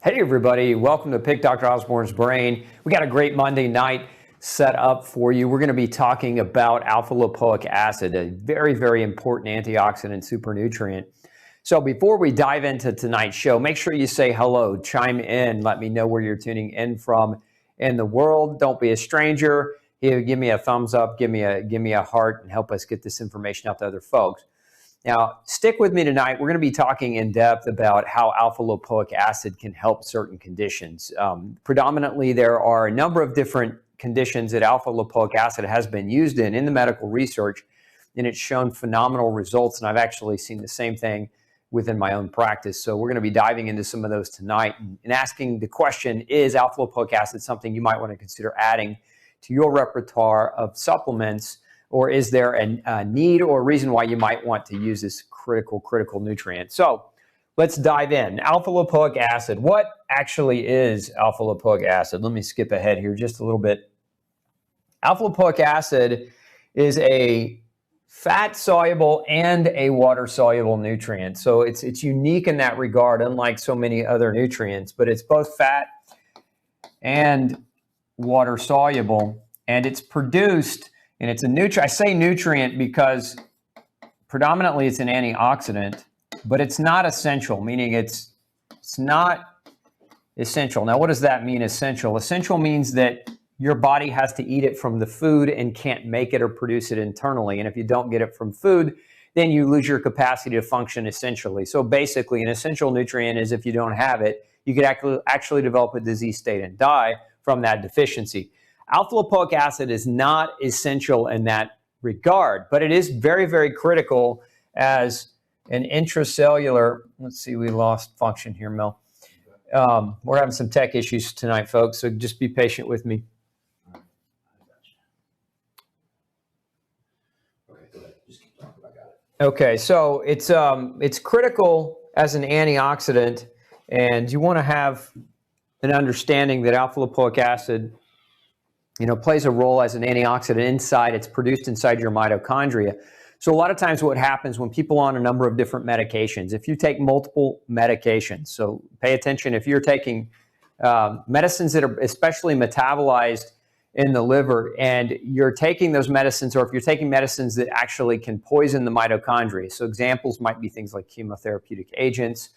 Hey everybody, welcome to Pick Dr. Osborne's Brain. We got a great Monday night set up for you. We're going to be talking about alpha lipoic acid, a very, very important antioxidant supernutrient. So before we dive into tonight's show, make sure you say hello, chime in, let me know where you're tuning in from in the world. Don't be a stranger. Give me a thumbs up, give me a heart, and help us get this information out to other folks. Now, stick with me tonight. We're going to be talking in depth about how alpha lipoic acid can help certain conditions. Predominantly, there are a number of different conditions that alpha lipoic acid has been used in the medical research, and it's shown phenomenal results. And I've actually seen the same thing within my own practice. So we're going to be diving into some of those tonight and asking the question, is alpha lipoic acid something you might want to consider adding to your repertoire of supplements? Or is there a need or a reason why you might want to use this critical nutrient? So let's dive in. Alpha lipoic acid. What actually is alpha lipoic acid? Let me skip ahead here just a little bit. Alpha lipoic acid is a fat-soluble and a water-soluble nutrient. So it's unique in that regard, unlike so many other nutrients, but it's both fat and water-soluble, and it's produced. And it's a nutrient. I say nutrient because predominantly it's an antioxidant, but it's not essential, meaning it's not essential. Now, what does that mean, essential? Essential means that your body has to eat it from the food and can't make it or produce it internally. And if you don't get it from food, then you lose your capacity to function essentially. So basically, an essential nutrient is if you don't have it, you could actually develop a disease state and die from that deficiency. Alpha lipoic acid is not essential in that regard, but it is very, very critical as an intracellular. Let's see, we lost function here, Mel. We're having some tech issues tonight, folks, so just be patient with me. Okay, so it's critical as an antioxidant, and you want to have an understanding that alpha lipoic acid plays a role as an antioxidant inside. It's produced inside your mitochondria. So a lot of times what happens when people are on a number of different medications, if you take multiple medications, so pay attention, if you're taking medicines that are especially metabolized in the liver and you're taking those medicines, or if you're taking medicines that actually can poison the mitochondria. So examples might be things like chemotherapeutic agents,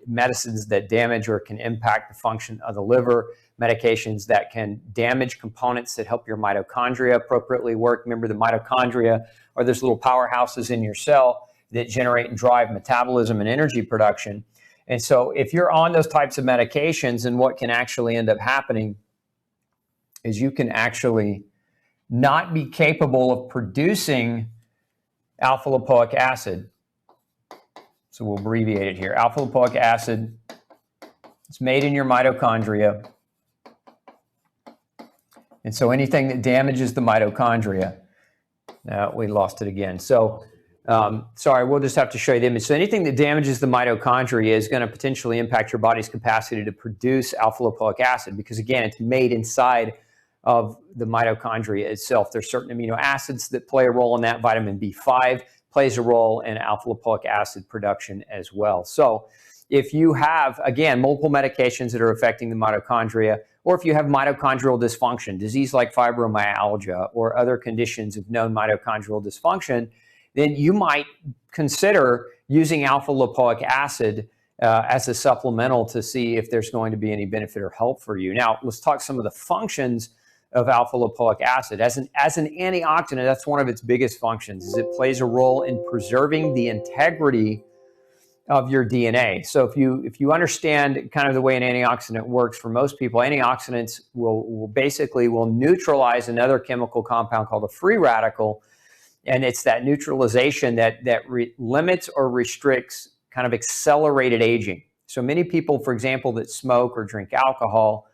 medicines that damage or can impact the function of the liver, medications that can damage components that help your mitochondria appropriately work. Remember, the mitochondria are those little powerhouses in your cell that generate and drive metabolism and energy production. And so if you're on those types of medications, then what can actually end up happening is you can actually not be capable of producing alpha lipoic acid. So we'll abbreviate it here. Alpha lipoic acid, it's made in your mitochondria. And so anything that damages the mitochondria, we lost it again. So, sorry, we'll just have to show you the image. So anything that damages the mitochondria is going to potentially impact your body's capacity to produce alpha lipoic acid because, again, it's made inside of the mitochondria itself. There's certain amino acids that play a role in that. Vitamin B5 plays a role in alpha lipoic acid production as well. So if you have, again, multiple medications that are affecting the mitochondria, or if you have mitochondrial dysfunction, disease like fibromyalgia or other conditions of known mitochondrial dysfunction, then you might consider using alpha lipoic acid as a supplemental to see if there's going to be any benefit or help for you. Now, let's talk some of the functions of alpha lipoic acid. As an antioxidant, that's one of its biggest functions, is it plays a role in preserving the integrity of your DNA. So if you understand kind of the way an antioxidant works for most people, antioxidants will neutralize another chemical compound called a free radical, and it's that neutralization that limits or restricts kind of accelerated aging. So many people, for example, that smoke or drink alcohol,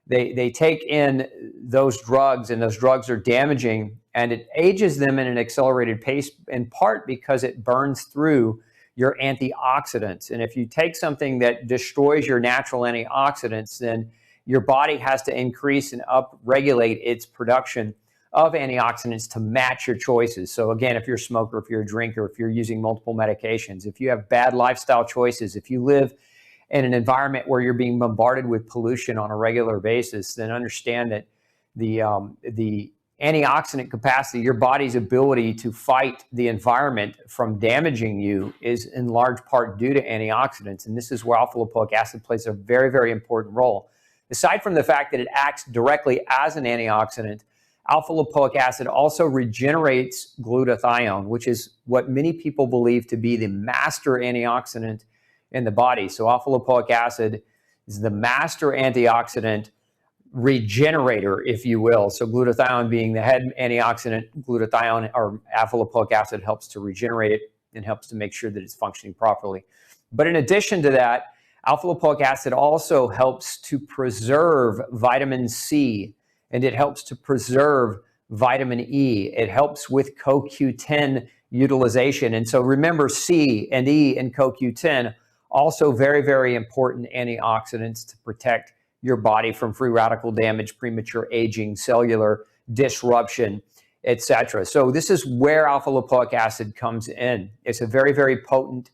they take in those drugs, and those drugs are damaging, and it ages them in an accelerated pace, in part because it burns through your antioxidants. And if you take something that destroys your natural antioxidants, then your body has to increase and upregulate its production of antioxidants to match your choices. So again, if you're a smoker, if you're a drinker, if you're using multiple medications, if you have bad lifestyle choices, if you live in an environment where you're being bombarded with pollution on a regular basis, then understand that the antioxidant capacity, your body's ability to fight the environment from damaging you, is in large part due to antioxidants. And this is where alpha lipoic acid plays a very, very important role. Aside from the fact that it acts directly as an antioxidant, alpha lipoic acid also regenerates glutathione, which is what many people believe to be the master antioxidant in the body. So alpha lipoic acid is the master antioxidant regenerator, if you will. So glutathione being the head antioxidant, glutathione or alpha lipoic acid helps to regenerate it and helps to make sure that it's functioning properly. But in addition to that, alpha lipoic acid also helps to preserve vitamin C, and it helps to preserve vitamin E. It helps with CoQ10 utilization. And so remember, C and E and CoQ10, also very, very important antioxidants to protect your body from free radical damage, premature aging, cellular disruption, etc. So this is where alpha lipoic acid comes in. It's a very, very potent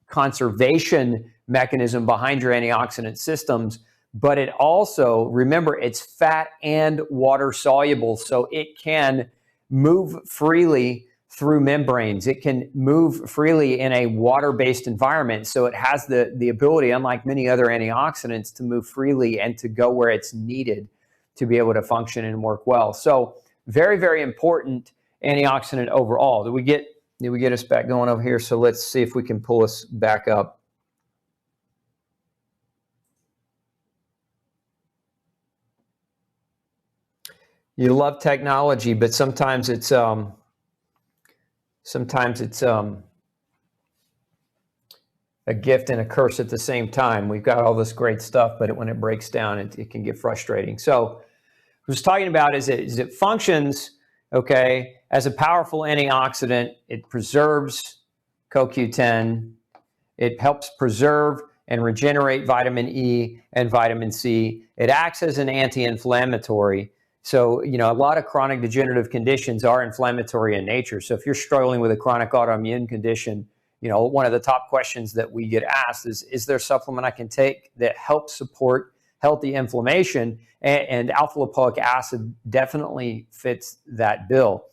conservation mechanism behind your antioxidant systems, but it also, remember, it's fat and water soluble, so it can move freely through membranes. It can move freely in a water-based environment, so it has the ability, unlike many other antioxidants, to move freely and to go where it's needed to be able to function and work well. So very, very important antioxidant overall. Did we get us back going over here? So let's see if we can pull us back up. You love technology, but sometimes it's a gift and a curse at the same time. We've got all this great stuff, but when it breaks down, it can get frustrating. So what I was talking about is it functions, okay, as a powerful antioxidant. It preserves CoQ10. It helps preserve and regenerate vitamin E and vitamin C. It acts as an anti-inflammatory. So, a lot of chronic degenerative conditions are inflammatory in nature. So if you're struggling with a chronic autoimmune condition, one of the top questions that we get asked is there a supplement I can take that helps support healthy inflammation? And alpha lipoic acid definitely fits that bill.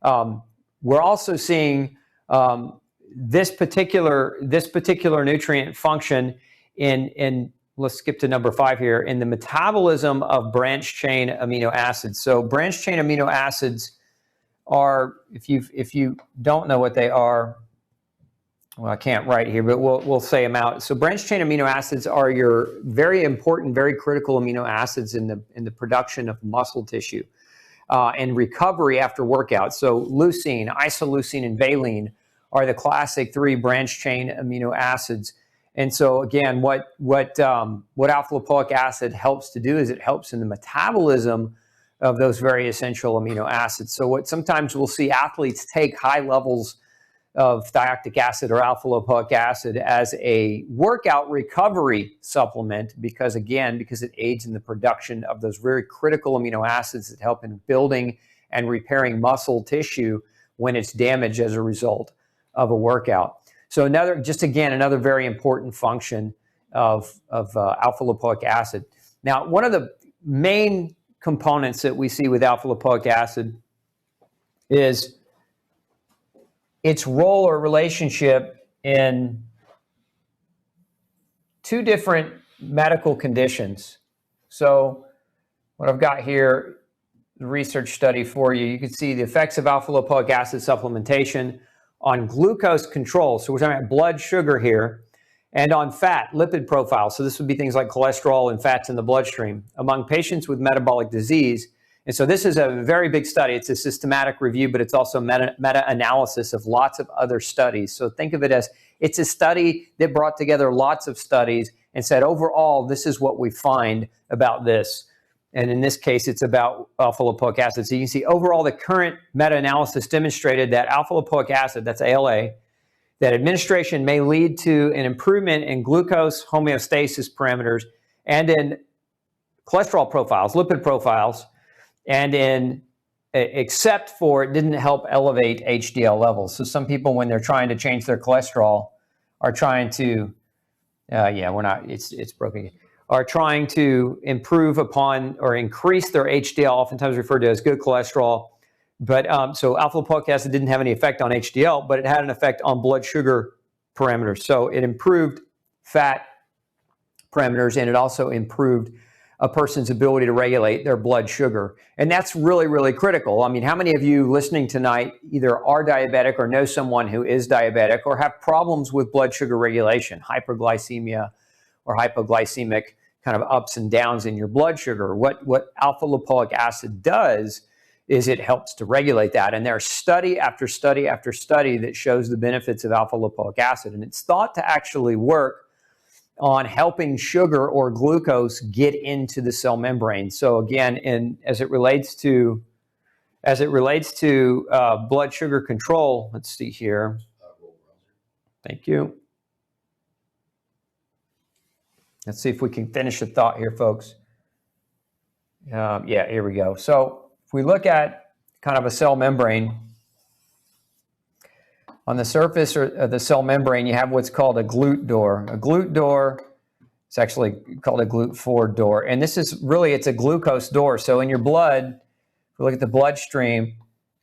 We're also seeing this particular nutrient function in let's skip to number 5 here, in the metabolism of branched chain amino acids. So branched chain amino acids are, if you don't know what they are, well, I can't write here, but we'll say them out. So branched chain amino acids are your very important, very critical amino acids in the production of muscle tissue and recovery after workout. So leucine, isoleucine, and valine are the classic 3 branched chain amino acids. And so again, what alpha lipoic acid helps to do is it helps in the metabolism of those very essential amino acids. So what sometimes we'll see athletes take high levels of thiactic acid or alpha lipoic acid as a workout recovery supplement because it aids in the production of those very critical amino acids that help in building and repairing muscle tissue when it's damaged as a result of a workout. So another very important function of alpha lipoic acid. Now, one of the main components that we see with alpha lipoic acid is its role or relationship in 2 different medical conditions. So what I've got here, the research study for you, you can see the effects of alpha lipoic acid supplementation on glucose control. So we're talking about blood sugar here, and on fat, lipid profile. So this would be things like cholesterol and fats in the bloodstream among patients with metabolic disease. And so this is a very big study. It's a systematic review, but it's also meta-analysis of lots of other studies. So think of it as it's a study that brought together lots of studies and said, overall, this is what we find about this. And in this case, it's about alpha lipoic acid. So you can see overall, the current meta-analysis demonstrated that alpha lipoic acid, that's ALA, that administration may lead to an improvement in glucose homeostasis parameters and in cholesterol profiles, lipid profiles, and except for it didn't help elevate HDL levels. So some people, when they're trying to change their cholesterol, are trying to Yeah, we're not. It's broken. Are trying to improve upon or increase their HDL, oftentimes referred to as good cholesterol. But so alpha-lipoic acid didn't have any effect on HDL, but it had an effect on blood sugar parameters. So it improved fat parameters, and it also improved a person's ability to regulate their blood sugar. And that's really, really critical. I mean, how many of you listening tonight either are diabetic or know someone who is diabetic or have problems with blood sugar regulation, hyperglycemia or hypoglycemic kind of ups and downs in your blood sugar? What alpha-lipoic acid does is it helps to regulate that. And there's study after study after study that shows the benefits of alpha-lipoic acid. And it's thought to actually work on helping sugar or glucose get into the cell membrane. So again, as it relates to blood sugar control, let's see here. Thank you. Let's see if we can finish the thought here, folks. Yeah, here we go. So if we look at kind of a cell membrane, on the surface of the cell membrane, you have what's called a GLUT door. A GLUT door is actually called a GLUT4 door. And this is really, it's a glucose door. So in your blood, if we look at the bloodstream,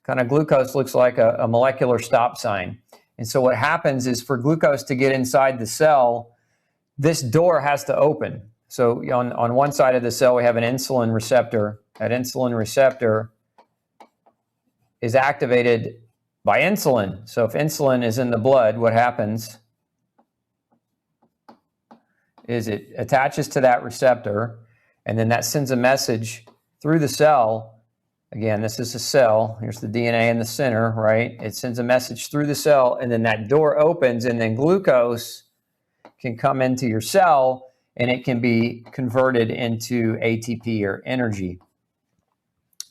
kind of glucose looks like a molecular stop sign. And so what happens is for glucose to get inside the cell, this door has to open. So on one side of the cell, we have an insulin receptor. That insulin receptor is activated by insulin. So if insulin is in the blood, what happens is it attaches to that receptor, and then that sends a message through the cell. Again, this is a cell. Here's the DNA in the center, right? It sends a message through the cell, and then that door opens, and then glucose can come into your cell, and it can be converted into ATP or energy.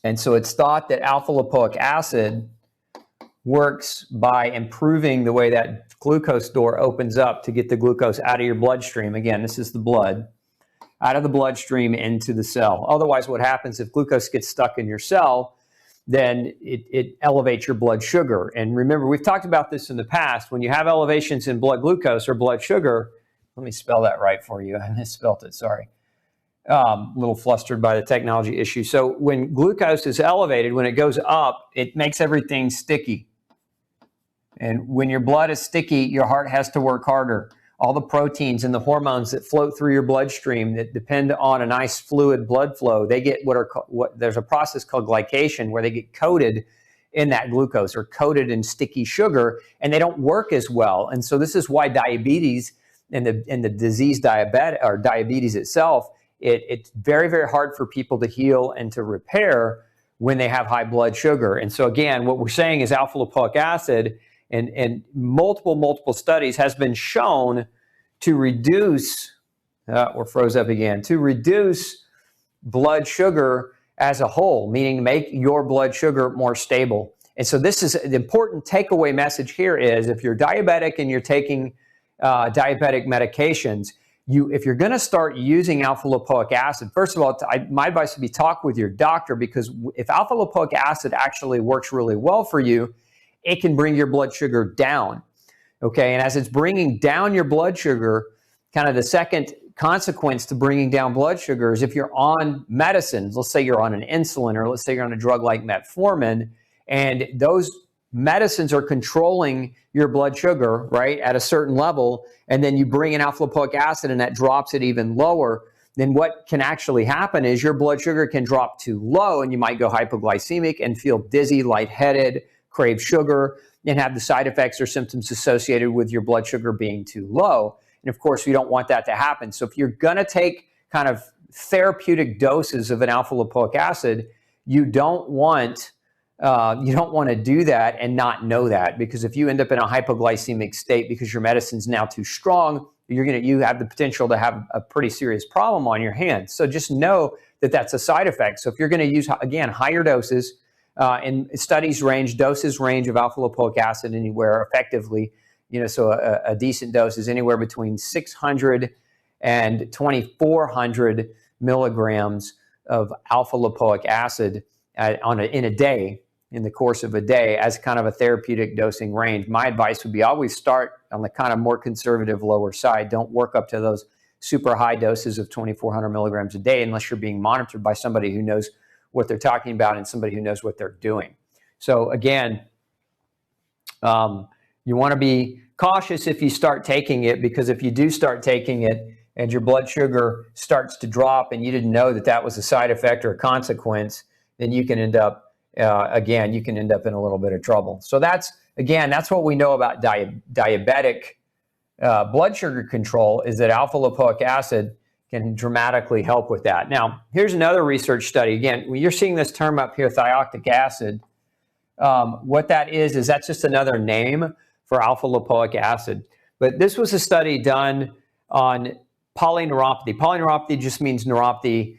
And so it's thought that alpha-lipoic acid works by improving the way that glucose door opens up to get the glucose out of your bloodstream. Again, this is the blood, out of the bloodstream into the cell. Otherwise, what happens if glucose gets stuck in your cell, then it elevates your blood sugar. And remember, we've talked about this in the past. When you have elevations in blood glucose or blood sugar, let me spell that right for you. I misspelled it, sorry. A little flustered by the technology issue. So when glucose is elevated, when it goes up, it makes everything sticky. And when your blood is sticky, your heart has to work harder. All the proteins and the hormones that float through your bloodstream that depend on a nice fluid blood flow, they get there's a process called glycation where they get coated in that glucose or coated in sticky sugar, and they don't work as well. And so this is why diabetes and the disease diabetes itself, it's very, very hard for people to heal and to repair when they have high blood sugar. And so again, what we're saying is alpha-lipoic acid and multiple studies has been shown to reduce, we're froze up again, to reduce blood sugar as a whole, meaning make your blood sugar more stable. And so this is the important takeaway message here is if you're diabetic and you're taking diabetic medications, if you're going to start using alpha-lipoic acid, first of all, my advice would be talk with your doctor, because if alpha-lipoic acid actually works really well for you, it can bring your blood sugar down, okay? And as it's bringing down your blood sugar, kind of the second consequence to bringing down blood sugar is if you're on medicines, let's say you're on an insulin, or let's say you're on a drug like metformin, and those medicines are controlling your blood sugar, right, at a certain level, and then you bring in alpha-lipoic acid and that drops it even lower, then what can actually happen is your blood sugar can drop too low and you might go hypoglycemic and feel dizzy, lightheaded, crave sugar, and have the side effects or symptoms associated with your blood sugar being too low. And of course, we don't want that to happen. So if you're going to take kind of therapeutic doses of an alpha-lipoic acid, you don't want to do that and not know that, because if you end up in a hypoglycemic state because your medicine's now too strong, you have the potential to have a pretty serious problem on your hands. So just know that that's a side effect. So if you're going to use, again, higher doses, and doses range of alpha-lipoic acid anywhere effectively, so a decent dose is anywhere between 600 and 2,400 milligrams of alpha-lipoic acid in a day. in the course of a day as kind of a therapeutic dosing range. My advice would be always start on the kind of more conservative lower side. Don't work up to those super high doses of 2,400 milligrams a day unless you're being monitored by somebody who knows what they're talking about and somebody who knows what they're doing. So again, you want to be cautious if you start taking it, because if you do start taking it and your blood sugar starts to drop and you didn't know that that was a side effect or a consequence, then you can end up, in a little bit of trouble. So that's what we know about diabetic blood sugar control, is that alpha lipoic acid can dramatically help with that. Now, here's another research study. Again, when you're seeing this term up here, thioctic acid, what that is that's just another name for alpha lipoic acid. But this was a study done on polyneuropathy. Polyneuropathy just means neuropathy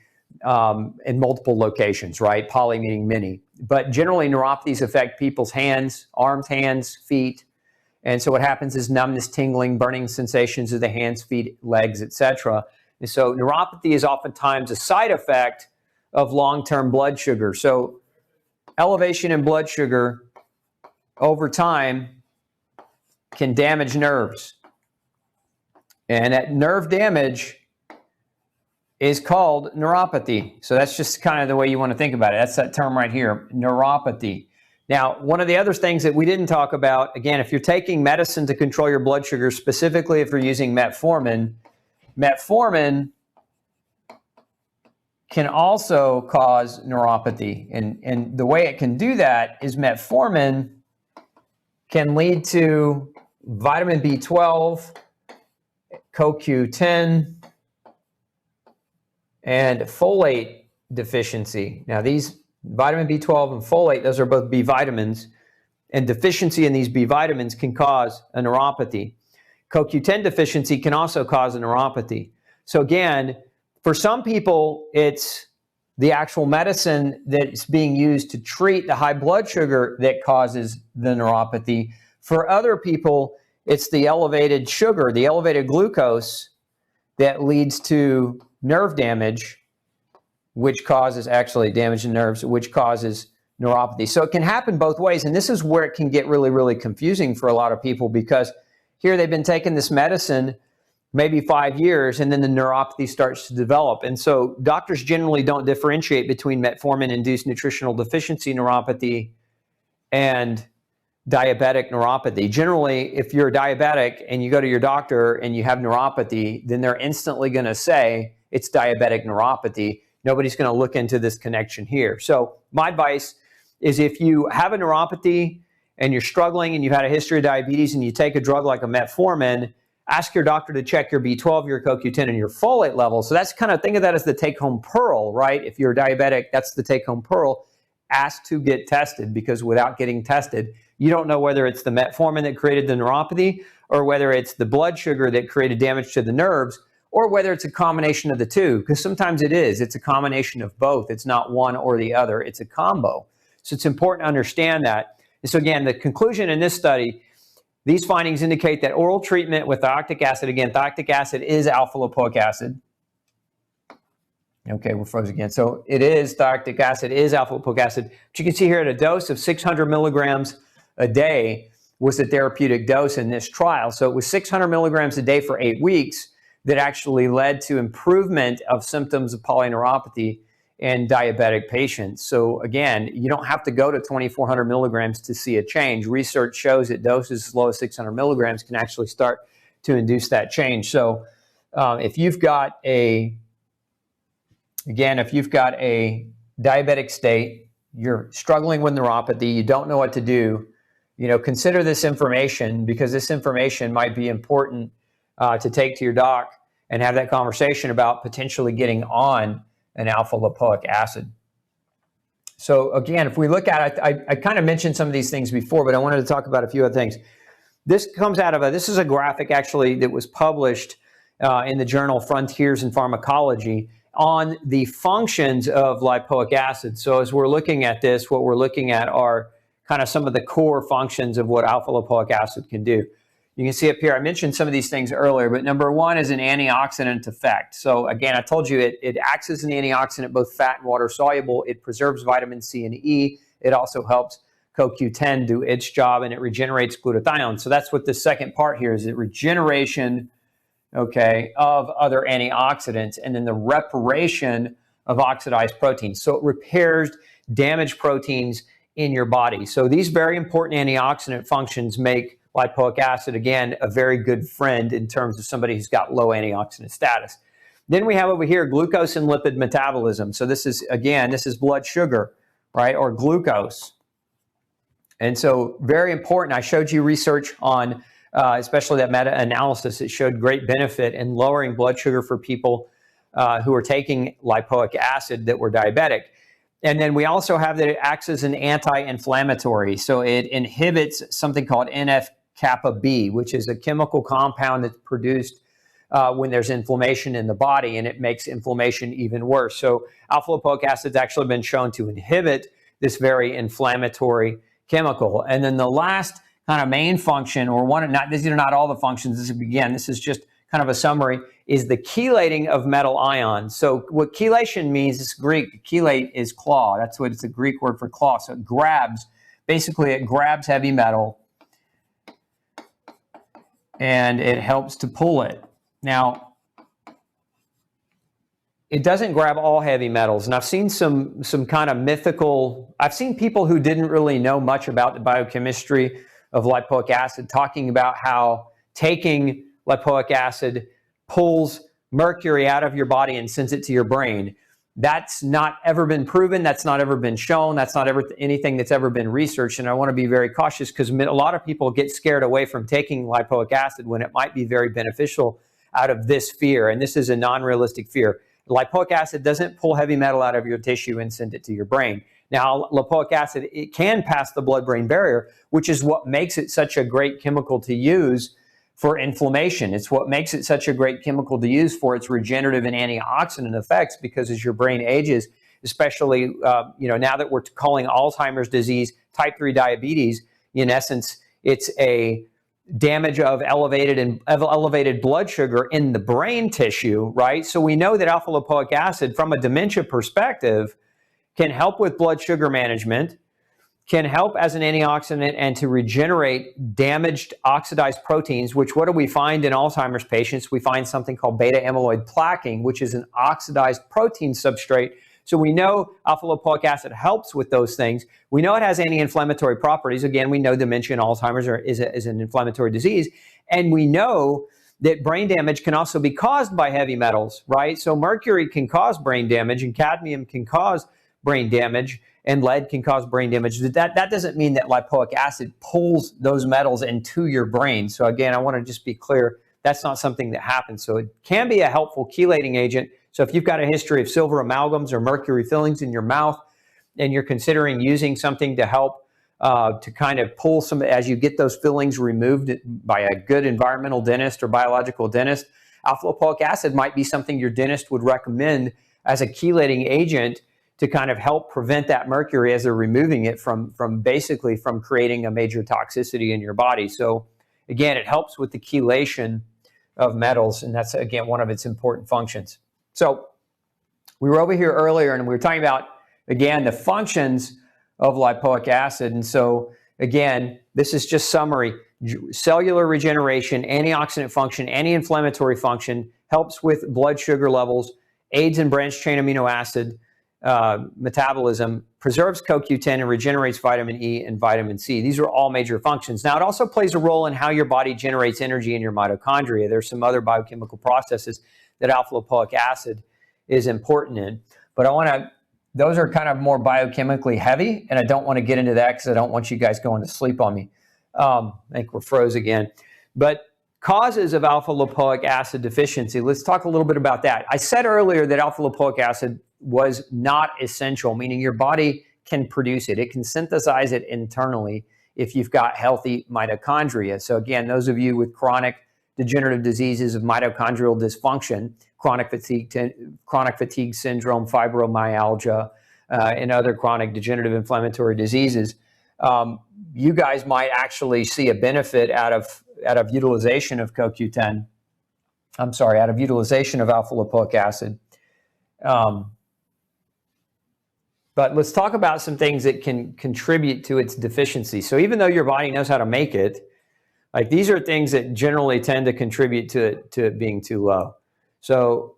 in multiple locations, right? Poly meaning many. But generally, neuropathies affect people's hands, arms, hands, feet. And so what happens is numbness, tingling, burning sensations of the hands, feet, legs, etc. And so neuropathy is oftentimes a side effect of long-term blood sugar. So elevation in blood sugar over time can damage nerves. And that nerve damage is called neuropathy. So that's just kind of the way you want to think about it. That's that term right here, neuropathy. Now, one of the other things that we didn't talk about, again, if you're taking medicine to control your blood sugar, specifically if you're using metformin, metformin can also cause neuropathy. And the way it can do that is metformin can lead to vitamin B12, CoQ10, and folate deficiency. Now, these vitamin B12 and folate, those are both B vitamins, and deficiency in these B vitamins can cause a neuropathy. CoQ10 deficiency can also cause a neuropathy. So again, for some people, it's the actual medicine that's being used to treat the high blood sugar that causes the neuropathy. For other people, it's the elevated sugar, the elevated glucose that leads to nerve damage, which causes actually damage in nerves, which causes neuropathy. So it can happen both ways. And this is where it can get really, really confusing for a lot of people, because here they've been taking this medicine maybe 5 years, and then the neuropathy starts to develop. And so doctors generally don't differentiate between metformin-induced nutritional deficiency neuropathy and diabetic neuropathy. Generally, if you're diabetic and you go to your doctor and you have neuropathy, then they're instantly going to say it's diabetic neuropathy. Nobody's going to look into this connection here. So my advice is, if you have a neuropathy and you're struggling and you've had a history of diabetes and you take a drug like a metformin, ask your doctor to check your B12, your CoQ10, and your folate level. So that's kind of, think of that as the take-home pearl, right? If you're diabetic, that's the take-home pearl. Ask to get tested, because without getting tested, you don't know whether it's the metformin that created the neuropathy, or whether it's the blood sugar that created damage to the nerves, or whether it's a combination of the two, because sometimes it is. It's a combination of both. It's not one or the other. It's a combo. So it's important to understand that. And so again, the conclusion in this study, these findings indicate that oral treatment with thioctic acid, again, thioctic acid is alpha lipoic acid. Okay, we're frozen again. So it is, thioctic acid is alpha lipoic acid. But you can see here at a dose of 600 milligrams a day was the therapeutic dose in this trial. So it was 600 milligrams a day for 8 weeks that actually led to improvement of symptoms of polyneuropathy in diabetic patients. So again, you don't have to go to 2,400 milligrams to see a change. Research shows that doses as low as 600 milligrams can actually start to induce that change. So if you've got a diabetic state, you're struggling with neuropathy, you don't know what to do, consider this information, because this information might be important to take to your doc and have that conversation about potentially getting on an alpha lipoic acid. So again, if we look at it, I kind of mentioned some of these things before, but I wanted to talk about a few other things. This comes out of this is a graphic actually that was published in the journal Frontiers in Pharmacology on the functions of lipoic acid. So as we're looking at this, what we're looking at are kind of some of the core functions of what alpha lipoic acid can do. You can see up here, I mentioned some of these things earlier, but number one is an antioxidant effect. So again, I told you it acts as an antioxidant, both fat and water soluble. It preserves vitamin C and E. it also helps CoQ10 do its job, and it regenerates glutathione. So that's what the second part here is, the regeneration, okay, of other antioxidants, and then the reparation of oxidized proteins. So it repairs damaged proteins in your body. So these very important antioxidant functions make lipoic acid, again, a very good friend in terms of somebody who's got low antioxidant status. Then we have over here glucose and lipid metabolism. So this is, again, this is blood sugar, right, or glucose. And so very important. I showed you research on, especially that meta-analysis, it showed great benefit in lowering blood sugar for people who are taking lipoic acid that were diabetic. And then we also have that it acts as an anti-inflammatory. So it inhibits something called NF-kappa B, which is a chemical compound that's produced when there's inflammation in the body, and it makes inflammation even worse. So alpha lipoic acid has actually been shown to inhibit this very inflammatory chemical. And then the last kind of main function, or one, these are not all the functions, this is just kind of a summary, is the chelating of metal ions. So what chelation means is Greek. Chelate is claw. That's what it's a Greek word for claw. So it grabs, basically it grabs heavy metal and it helps to pull it. Now, it doesn't grab all heavy metals. And I've seen some kind of mythical, I've seen people who didn't really know much about the biochemistry of lipoic acid talking about how taking lipoic acid pulls mercury out of your body and sends it to your brain. That's not ever been proven. That's not ever been shown. That's not ever anything that's ever been researched. And I want to be very cautious because a lot of people get scared away from taking lipoic acid when it might be very beneficial out of this fear. And this is a non-realistic fear. Lipoic acid doesn't pull heavy metal out of your tissue and send it to your brain. Now, lipoic acid, it can pass the blood-brain barrier, which is what makes it such a great chemical to use for inflammation. It's what makes it such a great chemical to use for its regenerative and antioxidant effects, because as your brain ages, especially now that we're calling Alzheimer's disease type 3 diabetes, in essence, it's a damage of elevated blood sugar in the brain tissue, right? So we know that alpha lipoic acid, from a dementia perspective, can help with blood sugar management, can help as an antioxidant and to regenerate damaged oxidized proteins, which what do we find in Alzheimer's patients? We find something called beta amyloid plaquing, which is an oxidized protein substrate. So we know alpha lipoic acid helps with those things. We know it has anti-inflammatory properties. Again, we know dementia and Alzheimer's is an inflammatory disease. And we know that brain damage can also be caused by heavy metals, right? So mercury can cause brain damage, and cadmium can cause brain damage, and lead can cause brain damage. That doesn't mean that lipoic acid pulls those metals into your brain. So again, I want to just be clear, that's not something that happens. So it can be a helpful chelating agent. So if you've got a history of silver amalgams or mercury fillings in your mouth, and you're considering using something to help to kind of pull some, as you get those fillings removed by a good environmental dentist or biological dentist, alpha lipoic acid might be something your dentist would recommend as a chelating agent to kind of help prevent that mercury as they're removing it from creating a major toxicity in your body. So again, it helps with the chelation of metals, and that's, again, one of its important functions. So we were over here earlier, and we were talking about, again, the functions of lipoic acid. And so, again, this is just summary. Cellular regeneration, antioxidant function, anti-inflammatory function, helps with blood sugar levels, aids in branched-chain amino acid metabolism, preserves CoQ10, and regenerates vitamin E and vitamin C. These are all major functions. Now, it also plays a role in how your body generates energy in your mitochondria. There's some other biochemical processes that alpha lipoic acid is important in. But those are kind of more biochemically heavy, and I don't want to get into that because I don't want you guys going to sleep on me. I think we're froze again. But causes of alpha lipoic acid deficiency, let's talk a little bit about that. I said earlier that alpha lipoic acid was not essential, meaning your body can produce it. It can synthesize it internally if you've got healthy mitochondria. So again, those of you with chronic degenerative diseases of mitochondrial dysfunction, chronic fatigue syndrome, fibromyalgia, and other chronic degenerative inflammatory diseases, you guys might actually see a benefit out of utilization of CoQ10. Out of utilization of alpha lipoic acid. But let's talk about some things that can contribute to its deficiency. So even though your body knows how to make it, like these are things that generally tend to contribute to it being too low. So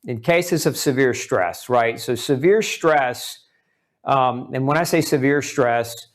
in cases of severe stress, right? So severe stress, and when I say severe stress,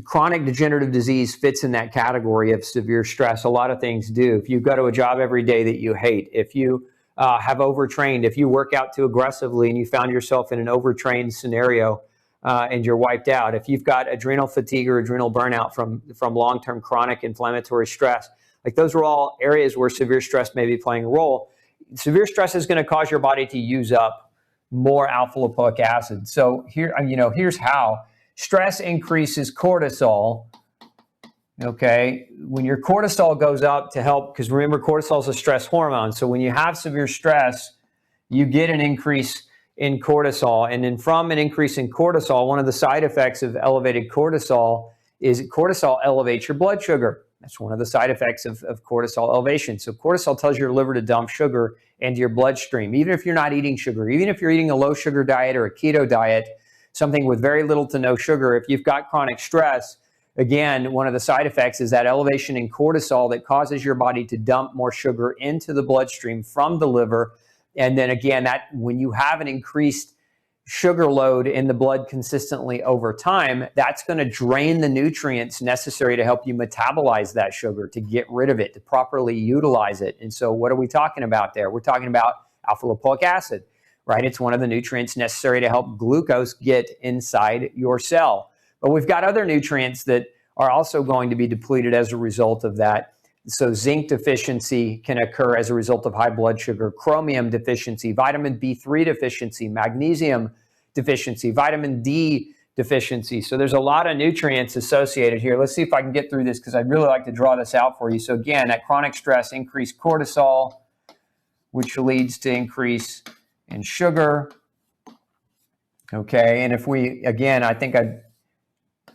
chronic degenerative disease fits in that category of severe stress. A lot of things do. If you go to a job every day that you hate, if you have overtrained, if you work out too aggressively and you found yourself in an overtrained scenario and you're wiped out, if you've got adrenal fatigue or adrenal burnout from long-term chronic inflammatory stress, like those are all areas where severe stress may be playing a role. Severe stress is going to cause your body to use up more alpha lipoic acid. So here's how. Stress increases cortisol. Okay, when your cortisol goes up to help, because remember, cortisol is a stress hormone. So when you have severe stress, you get an increase in cortisol. And then from an increase in cortisol, one of the side effects of elevated cortisol is cortisol elevates your blood sugar. That's one of the side effects of cortisol elevation. So cortisol tells your liver to dump sugar into your bloodstream, even if you're not eating sugar, even if you're eating a low sugar diet or a keto diet, something with very little to no sugar. If you've got chronic stress, again, one of the side effects is that elevation in cortisol that causes your body to dump more sugar into the bloodstream from the liver. And then again, that when you have an increased sugar load in the blood consistently over time, that's going to drain the nutrients necessary to help you metabolize that sugar, to get rid of it, to properly utilize it. And so what are we talking about there? We're talking about alpha lipoic acid, right? It's one of the nutrients necessary to help glucose get inside your cell. But we've got other nutrients that are also going to be depleted as a result of that. So zinc deficiency can occur as a result of high blood sugar, chromium deficiency, vitamin B3 deficiency, magnesium deficiency, vitamin D deficiency. So there's a lot of nutrients associated here. Let's see if I can get through this because I'd really like to draw this out for you. So again, that chronic stress, increased cortisol, which leads to increase in sugar. Okay, and if we, again, I think I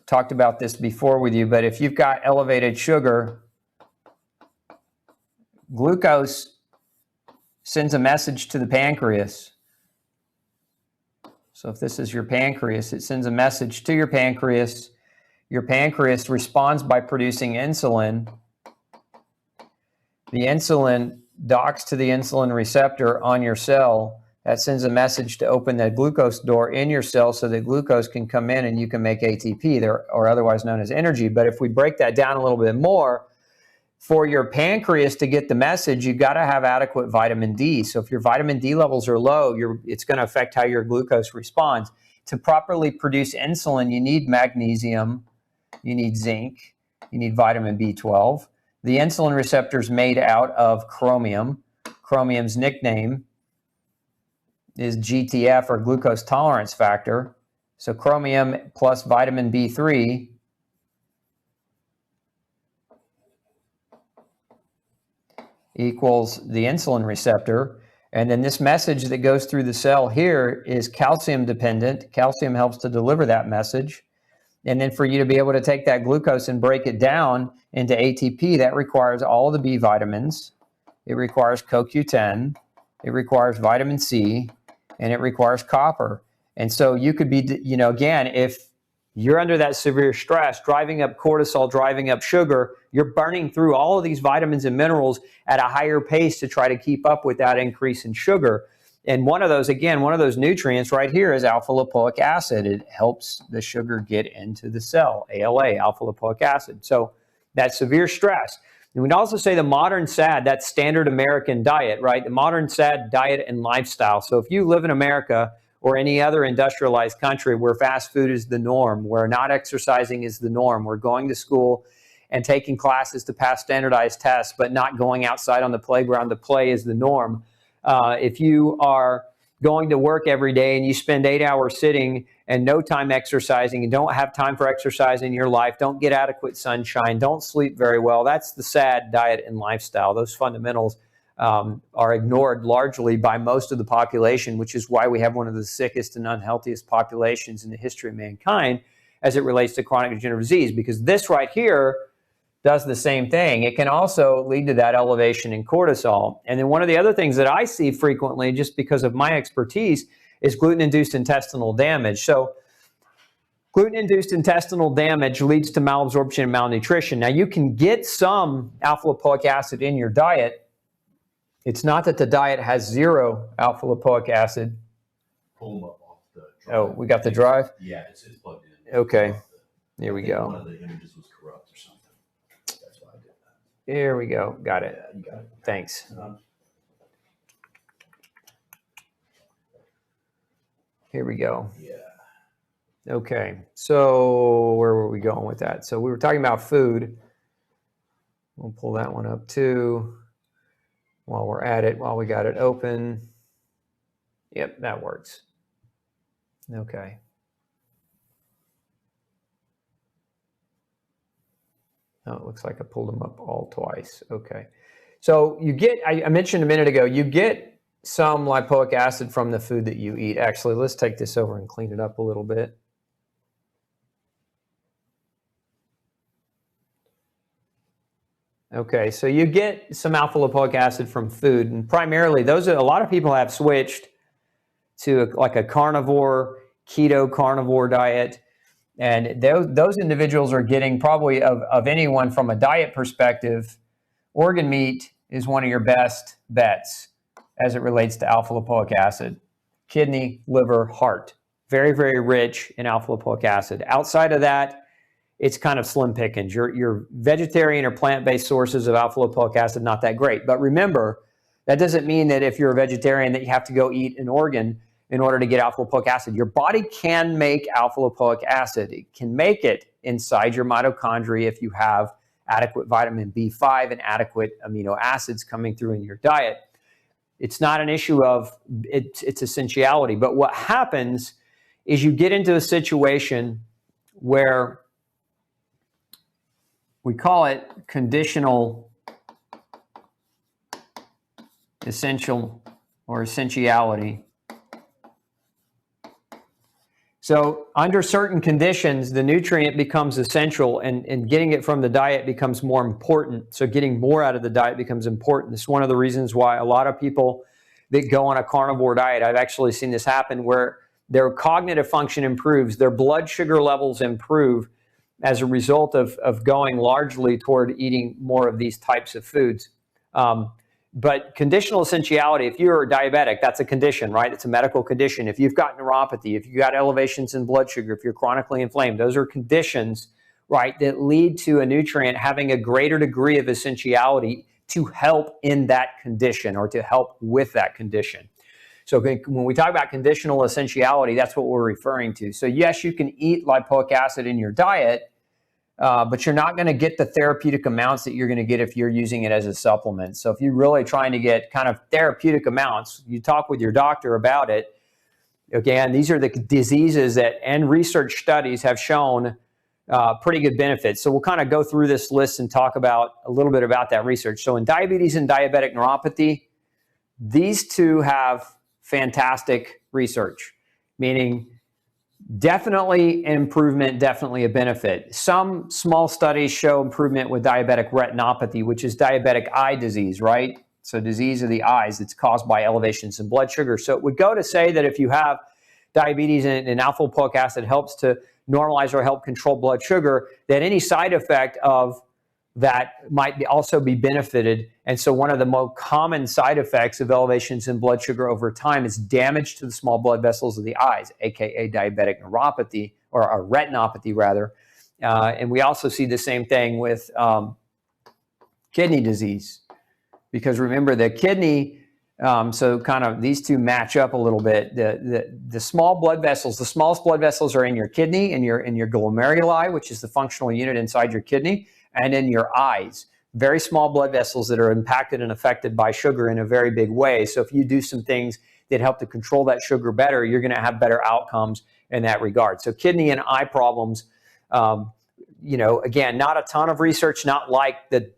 talked about this before with you, but if you've got elevated sugar, glucose sends a message to the pancreas. So if this is your pancreas, it sends a message to your pancreas. Your pancreas responds by producing insulin. The insulin docks to the insulin receptor on your cell. That sends a message to open the glucose door in your cell so that glucose can come in and you can make ATP, or otherwise known as energy. But if we break that down a little bit more, for your pancreas to get the message, you got to have adequate vitamin D. So if your vitamin D levels are low, it's going to affect how your glucose responds. To properly produce insulin, you need magnesium, you need zinc, you need vitamin B12. The insulin receptor is made out of chromium. Chromium's nickname is GTF, or glucose tolerance factor. So chromium plus vitamin B3 equals the insulin receptor. And then this message that goes through the cell here is calcium dependent. Calcium helps to deliver that message. And then for you to be able to take that glucose and break it down into ATP, that requires all the B vitamins. It requires CoQ10. It requires vitamin C, and it requires copper. And so you could be, again, if you're under that severe stress, driving up cortisol, driving up sugar, you're burning through all of these vitamins and minerals at a higher pace to try to keep up with that increase in sugar. And one of those nutrients right here is alpha lipoic acid. It helps the sugar get into the cell, ALA, alpha lipoic acid. So that's severe stress. And we'd also say the modern SAD, that's standard American diet, right? The modern SAD diet and lifestyle. So if you live in America or any other industrialized country where fast food is the norm, where not exercising is the norm, where going to school and taking classes to pass standardized tests, but not going outside on the playground to play is the norm. If you are going to work every day and you spend 8 hours sitting and no time exercising and don't have time for exercise in your life, don't get adequate sunshine, don't sleep very well, that's the SAD diet and lifestyle. Those fundamentals are ignored largely by most of the population, which is why we have one of the sickest and unhealthiest populations in the history of mankind as it relates to chronic degenerative disease, because this right here does the same thing. It can also lead to that elevation in cortisol. And then one of the other things that I see frequently, just because of my expertise, is gluten-induced intestinal damage. So Gluten-induced intestinal damage leads to malabsorption and malnutrition. Now, you can get some alpha-lipoic acid in your diet. It's not that the diet has zero alpha-lipoic acid. Pull them up off the drive. Oh, we got the drive? Yeah, it's plugged in. Okay. Here we go. One of the images was corrupt or something. That's why I did that. Here we go. Got it. Yeah, you got it. Thanks. Here we go. Yeah. Okay. So where were we going with that? So we were talking about food. We'll pull that one up too while we're at it, while we got it open. Yep, that works. Okay. Oh, it looks like I pulled them up all twice. Okay. So you get, I mentioned a minute ago, you get some lipoic acid from the food that you eat. Actually, let's take this over and clean it up a little bit. Okay, so you get some alpha lipoic acid from food, and primarily those are, a lot of people have switched to like a carnivore, keto carnivore diet, and those individuals are getting probably of anyone from a diet perspective, organ meat is one of your best bets as it relates to alpha lipoic acid. Kidney, liver, heart, very, very rich in alpha lipoic acid. Outside of that, it's kind of slim pickings. Your vegetarian or plant-based sources of alpha lipoic acid, not that great. But remember, that doesn't mean that if you're a vegetarian that you have to go eat an organ in order to get alpha lipoic acid. Your body can make alpha lipoic acid. It can make it inside your mitochondria if you have adequate vitamin B5 and adequate amino acids coming through in your diet. It's not an issue of its essentiality. But what happens is you get into a situation where we call it conditional essential or essentiality. So under certain conditions, the nutrient becomes essential and getting it from the diet becomes more important. So getting more out of the diet becomes important. It's one of the reasons why a lot of people that go on a carnivore diet, I've actually seen this happen, where their cognitive function improves, their blood sugar levels improve as a result of going largely toward eating more of these types of foods. But conditional essentiality, if you're a diabetic, that's a condition, right? It's a medical condition. If you've got neuropathy, if you've got elevations in blood sugar, if you're chronically inflamed, those are conditions, right, that lead to a nutrient having a greater degree of essentiality to help in that condition or to help with that condition. So when we talk about conditional essentiality, that's what we're referring to. So yes, you can eat lipoic acid in your diet, but you're not going to get the therapeutic amounts that you're going to get if you're using it as a supplement. So if you're really trying to get kind of therapeutic amounts, you talk with your doctor about it. Again, these are the diseases that, and research studies have shown pretty good benefits. So we'll kind of go through this list and talk about a little bit about that research. So in diabetes and diabetic neuropathy, these two have fantastic research, meaning definitely an improvement, definitely a benefit. Some small studies show improvement with diabetic retinopathy, which is diabetic eye disease, right? So disease of the eyes that's caused by elevations in blood sugar. So it would go to say that if you have diabetes and alpha lipoic acid helps to normalize or help control blood sugar, that any side effect of that might also be benefited. And so one of the most common side effects of elevations in blood sugar over time is damage to the small blood vessels of the eyes, aka diabetic neuropathy, or retinopathy rather. And we also see the same thing with kidney disease, because remember the kidney, so kind of these two match up a little bit. The small blood vessels, the smallest blood vessels are in your kidney and in your glomeruli, which is the functional unit inside your kidney, and in your eyes. Very small blood vessels that are impacted and affected by sugar in a very big way. So if you do some things that help to control that sugar better, you're going to have better outcomes in that regard. So kidney and eye problems, again, not a ton of research, not like the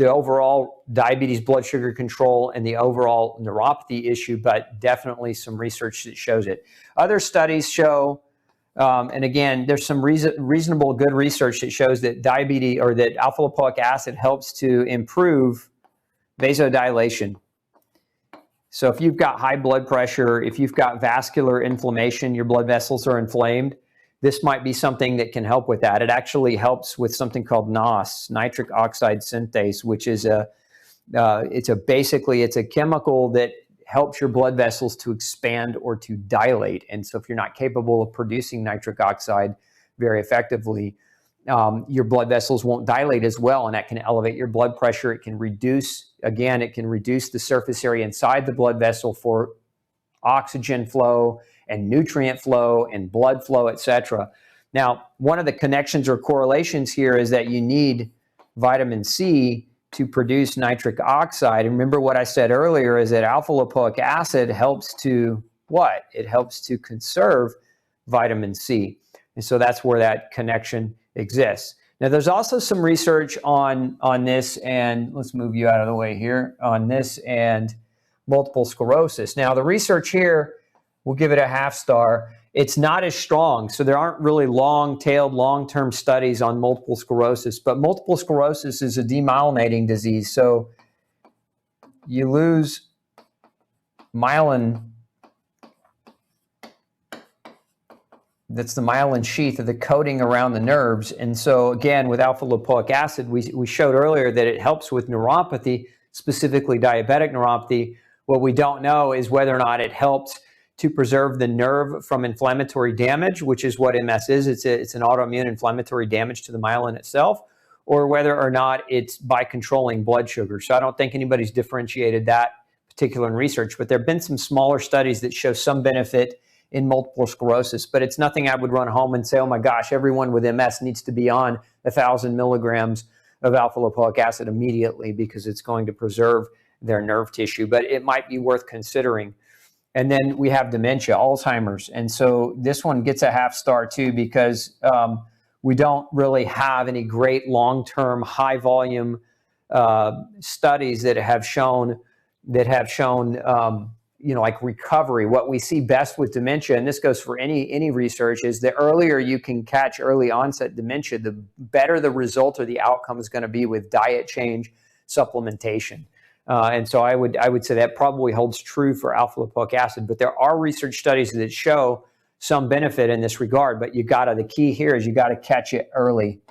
overall diabetes blood sugar control and the overall neuropathy issue, but definitely some research that shows it. Other studies show, and again, there's some reasonable good research that shows that diabetes or that alpha lipoic acid helps to improve vasodilation. So if you've got high blood pressure, if you've got vascular inflammation, your blood vessels are inflamed, this might be something that can help with that. It actually helps with something called NOS, nitric oxide synthase, which is basically a chemical that helps your blood vessels to expand or to dilate. And so if you're not capable of producing nitric oxide very effectively, your blood vessels won't dilate as well, and that can elevate your blood pressure. It can reduce the surface area inside the blood vessel for oxygen flow and nutrient flow and blood flow, etc. Now, one of the connections or correlations here is that you need vitamin C to produce nitric oxide. And remember what I said earlier is that alpha lipoic acid helps to what? It helps to conserve vitamin C. And so that's where that connection exists. Now, there's also some research on this, and let's move you out of the way here, on this and multiple sclerosis. Now, the research here, we'll give it a half star. It's not as strong, so there aren't really long-tailed, long-term studies on multiple sclerosis, but multiple sclerosis is a demyelinating disease, so you lose myelin. That's the myelin sheath, or the coating around the nerves. And so again, with alpha lipoic acid, we showed earlier that it helps with neuropathy, specifically diabetic neuropathy. What we don't know is whether or not it helps to preserve the nerve from inflammatory damage, which is what MS is. It's an autoimmune inflammatory damage to the myelin itself, or whether or not it's by controlling blood sugar. So I don't think anybody's differentiated that particular in research, but there have been some smaller studies that show some benefit in multiple sclerosis, but it's nothing I would run home and say, oh my gosh, everyone with MS needs to be on 1,000 milligrams of alpha lipoic acid immediately because it's going to preserve their nerve tissue, but it might be worth considering. And then we have dementia, Alzheimer's. And so this one gets a half star too, because we don't really have any great long-term high volume studies that have shown like recovery. What we see best with dementia, and this goes for any research, is the earlier you can catch early onset dementia, the better the result or the outcome is going to be with diet change, supplementation. And so I would say that probably holds true for alpha lipoic acid, but there are research studies that show some benefit in this regard. But the key here is you got to catch it early.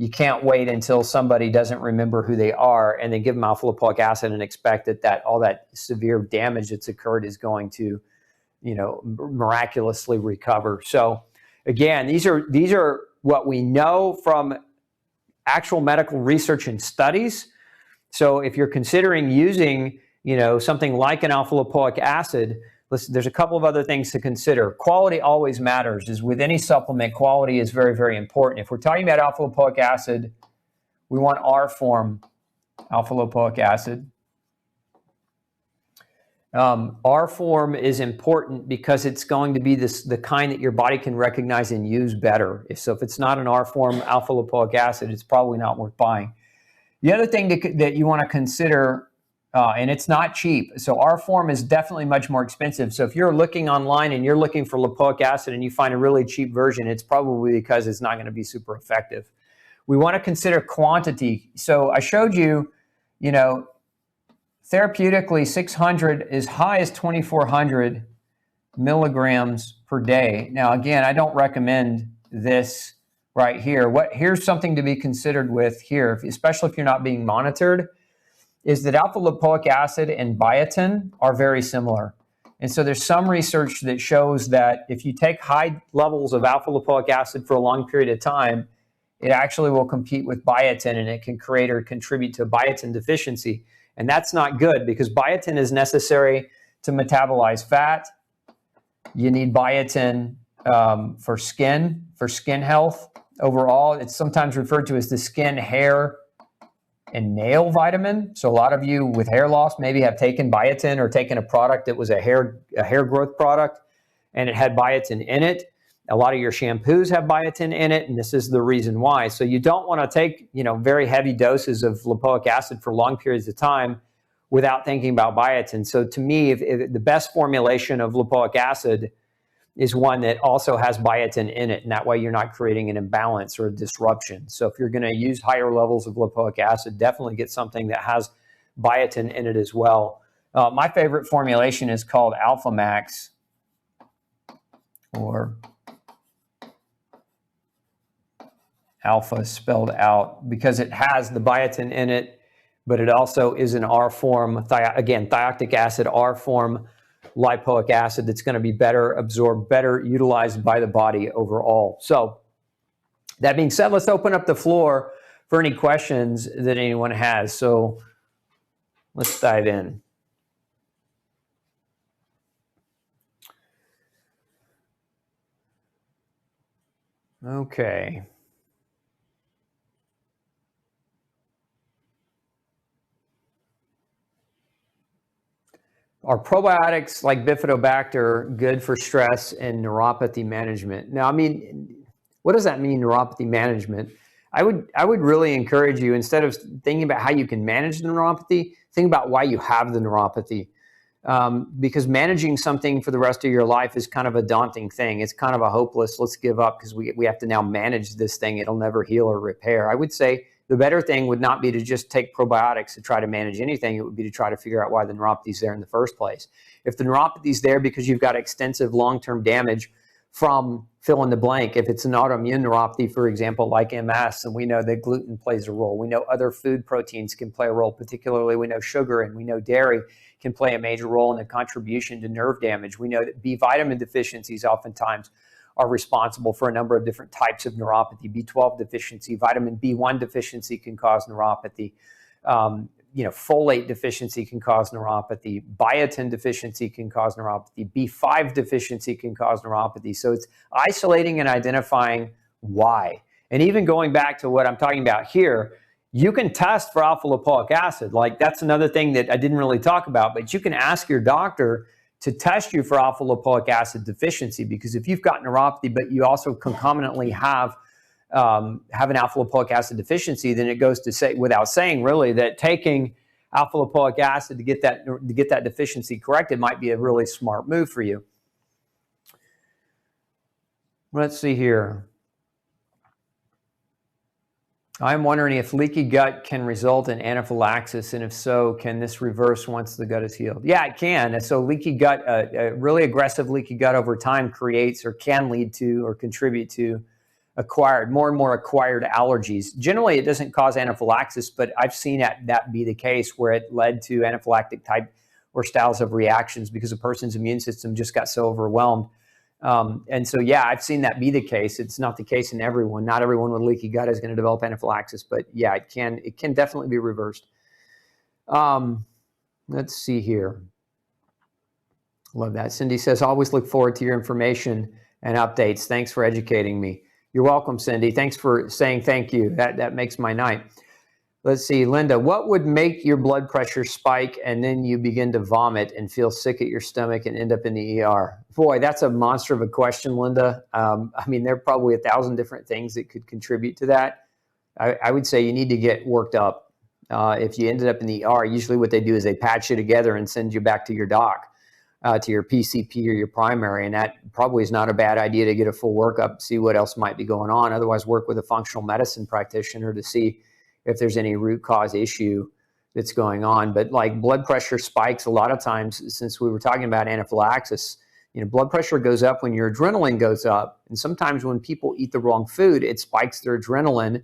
You can't wait until somebody doesn't remember who they are and then give them alpha lipoic acid and expect that all that severe damage that's occurred is going to, miraculously recover. So again, these are what we know from actual medical research and studies. So if you're considering using, something like an alpha lipoic acid, listen, there's a couple of other things to consider. Quality always matters. As with any supplement, quality is very, very important. If we're talking about alpha lipoic acid, we want R form alpha lipoic acid. R form is important because it's going to be the kind that your body can recognize and use better. If it's not an R form alpha lipoic acid, it's probably not worth buying. The other thing that you want to consider, and it's not cheap. So R form is definitely much more expensive. So if you're looking online and you're looking for lipoic acid and you find a really cheap version, it's probably because it's not going to be super effective. We want to consider quantity. So I showed you, therapeutically 600 as high as 2,400 milligrams per day. Now, again, I don't recommend this right here. Here's something to be considered with here, especially if you're not being monitored, is that alpha lipoic acid and biotin are very similar. And so there's some research that shows that if you take high levels of alpha lipoic acid for a long period of time, it actually will compete with biotin and it can create or contribute to biotin deficiency. And that's not good because biotin is necessary to metabolize fat. You need biotin for skin health. Overall, it's sometimes referred to as the skin, hair, and nail vitamin. So a lot of you with hair loss maybe have taken biotin or taken a product that was a hair growth product and it had biotin in it. A lot of your shampoos have biotin in it, and this is the reason why. So you don't want to take, very heavy doses of lipoic acid for long periods of time without thinking about biotin. So to me, if the best formulation of lipoic acid is one that also has biotin in it, and that way you're not creating an imbalance or a disruption. So if you're going to use higher levels of lipoic acid, definitely get something that has biotin in it as well. My favorite formulation is called Alpha Max, or alpha spelled out because it has the biotin in it, but it also is an R form, again, thioctic acid, R form lipoic acid that's going to be better absorbed, better utilized by the body overall. So that being said, let's open up the floor for any questions that anyone has. So let's dive in. Okay. Are probiotics like Bifidobacter good for stress and neuropathy management? Now, I mean, what does that mean, neuropathy management? I would really encourage you, instead of thinking about how you can manage the neuropathy, think about why you have the neuropathy. Because managing something for the rest of your life is kind of a daunting thing. It's kind of a hopeless, let's give up because we have to now manage this thing. It'll never heal or repair. I would say the better thing would not be to just take probiotics to try to manage anything. It would be to try to figure out why the neuropathy is there in the first place. If the neuropathy is there because you've got extensive long-term damage from fill in the blank, if it's an autoimmune neuropathy, for example, like MS, and we know that gluten plays a role. We know other food proteins can play a role, particularly we know sugar and we know dairy can play a major role in the contribution to nerve damage. We know that B vitamin deficiencies oftentimes are responsible for a number of different types of neuropathy. B12 deficiency, vitamin B1 deficiency can cause neuropathy. Folate deficiency can cause neuropathy. Biotin deficiency can cause neuropathy. B5 deficiency can cause neuropathy. So it's isolating and identifying why. And even going back to what I'm talking about here, you can test for alpha lipoic acid. Like, that's another thing that I didn't really talk about, but you can ask your doctor to test you for alpha lipoic acid deficiency, because if you've got neuropathy, but you also concomitantly have an alpha lipoic acid deficiency, then it goes to say, without saying really, that taking alpha lipoic acid to get that deficiency corrected might be a really smart move for you. Let's see here. I'm wondering if leaky gut can result in anaphylaxis, and if so, can this reverse once the gut is healed? Yeah, it can. So leaky gut, really aggressive leaky gut over time creates or can lead to or contribute to more and more acquired allergies. Generally, it doesn't cause anaphylaxis, but I've seen that be the case where it led to anaphylactic type or styles of reactions because a person's immune system just got so overwhelmed. And so, yeah, I've seen that be the case. It's not the case in everyone. Not everyone with leaky gut is going to develop anaphylaxis, but yeah, it can definitely be reversed. Let's see here. Love that. Cindy says, always look forward to your information and updates. Thanks for educating me. You're welcome, Cindy. Thanks for saying thank you. That makes my night. Let's see, Linda, what would make your blood pressure spike and then you begin to vomit and feel sick at your stomach and end up in the ER? Boy, that's a monster of a question, Linda. I mean, there are probably 1,000 different things that could contribute to that. I would say you need to get worked up. If you ended up in the ER, usually what they do is they patch you together and send you back to your doc, to your PCP or your primary, and that probably is not a bad idea to get a full workup, see what else might be going on. Otherwise, work with a functional medicine practitioner to see if there's any root cause issue that's going on. But like blood pressure spikes a lot of times, since we were talking about anaphylaxis, blood pressure goes up when your adrenaline goes up. And sometimes when people eat the wrong food, it spikes their adrenaline.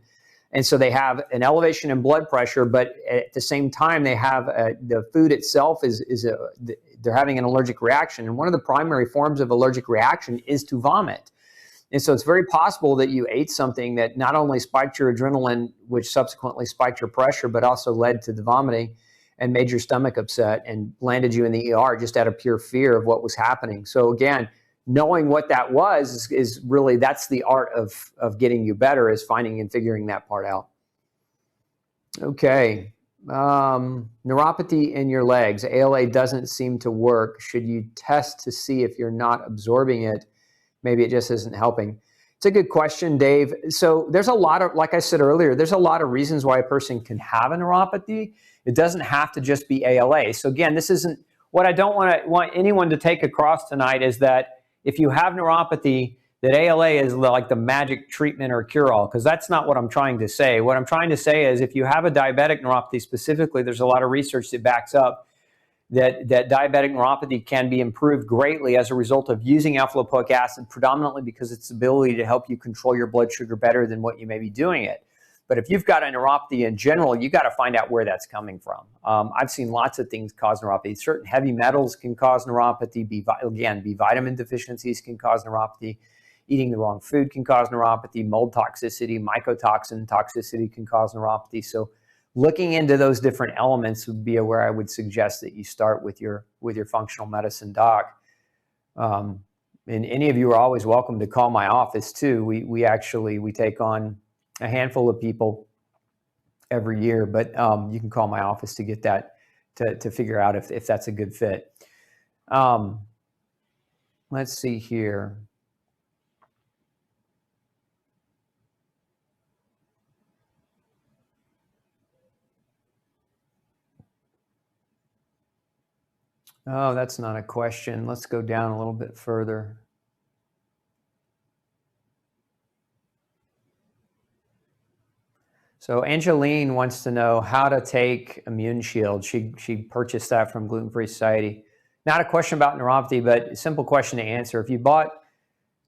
And so they have an elevation in blood pressure, but at the same time, they have the food itself they're having an allergic reaction. And one of the primary forms of allergic reaction is to vomit. And so it's very possible that you ate something that not only spiked your adrenaline, which subsequently spiked your pressure, but also led to the vomiting and made your stomach upset and landed you in the ER just out of pure fear of what was happening. So again, knowing what that was is really, that's the art of getting you better, is finding and figuring that part out. Okay. Neuropathy in your legs. ALA doesn't seem to work. Should you test to see if you're not absorbing it? Maybe it just isn't helping. It's a good question, Dave. So there's a lot of, like I said earlier, there's a lot of reasons why a person can have a neuropathy. It doesn't have to just be ALA. So again, this isn't, what I don't want anyone to take across tonight is that if you have neuropathy, that ALA is like the magic treatment or cure-all, because that's not what I'm trying to say. What I'm trying to say is if you have a diabetic neuropathy specifically, there's a lot of research that backs up that diabetic neuropathy can be improved greatly as a result of using alpha-lipoic acid, predominantly because its ability to help you control your blood sugar better than what you may be doing it. But if you've got a neuropathy in general, you got to find out where that's coming from. I've seen lots of things cause neuropathy. Certain heavy metals can cause neuropathy. B vitamin deficiencies can cause neuropathy. Eating the wrong food can cause neuropathy. Mold toxicity, mycotoxin toxicity can cause neuropathy. So looking into those different elements would be where I would suggest that you start with your functional medicine doc. And any of you are always welcome to call my office too. We take on a handful of people every year, but you can call my office to get that, to figure out if that's a good fit. Let's see here. Oh, that's not a question. Let's go down a little bit further. So Angeline wants to know how to take Immune Shield. She purchased that from Gluten Free Society. Not a question about neuropathy, but a simple question to answer. If you bought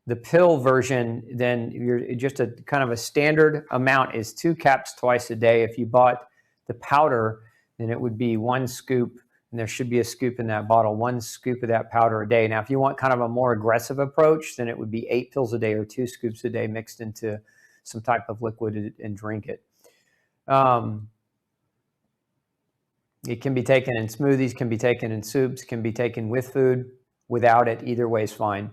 the pill version, then you're just a kind of a standard amount is 2 caps twice a day. If you bought the powder, then it would be 1 scoop, and there should be a scoop in that bottle, 1 scoop of that powder a day. Now, if you want kind of a more aggressive approach, then it would be 8 pills a day or 2 scoops a day mixed into some type of liquid and drink it. It can be taken in smoothies, can be taken in soups, can be taken with food, without it. Either way is fine.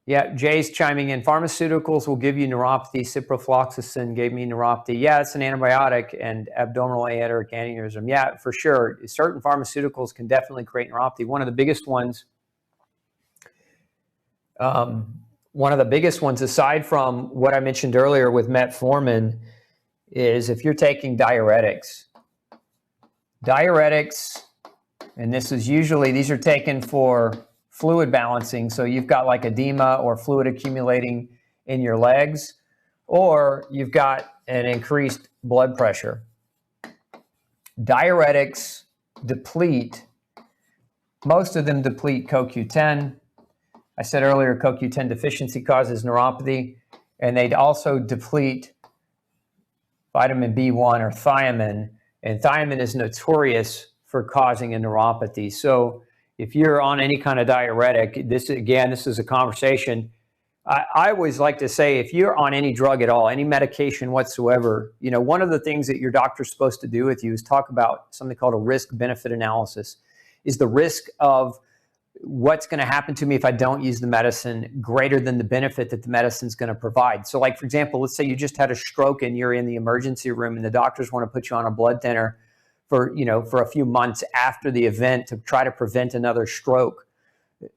Yeah, Jay's chiming in. Pharmaceuticals will give you neuropathy. Ciprofloxacin gave me neuropathy. Yeah, it's an antibiotic and abdominal aortic aneurysm. Yeah, for sure. Certain pharmaceuticals can definitely create neuropathy. One of the biggest ones, aside from what I mentioned earlier with metformin, is if you're taking diuretics, and this is usually, these are taken for fluid balancing. So you've got like edema or fluid accumulating in your legs, or you've got an increased blood pressure. Diuretics deplete, most of them deplete CoQ10. I said earlier, CoQ10 deficiency causes neuropathy, and they'd also deplete vitamin B1 or thiamine, and thiamine is notorious for causing a neuropathy. So if you're on any kind of diuretic, this is a conversation. I always like to say, if you're on any drug at all, any medication whatsoever, one of the things that your doctor's supposed to do with you is talk about something called a risk-benefit analysis. Is the risk of what's going to happen to me if I don't use the medicine greater than the benefit that the medicine's going to provide? So like, for example, let's say you just had a stroke and you're in the emergency room and the doctors want to put you on a blood thinner for a few months after the event to try to prevent another stroke.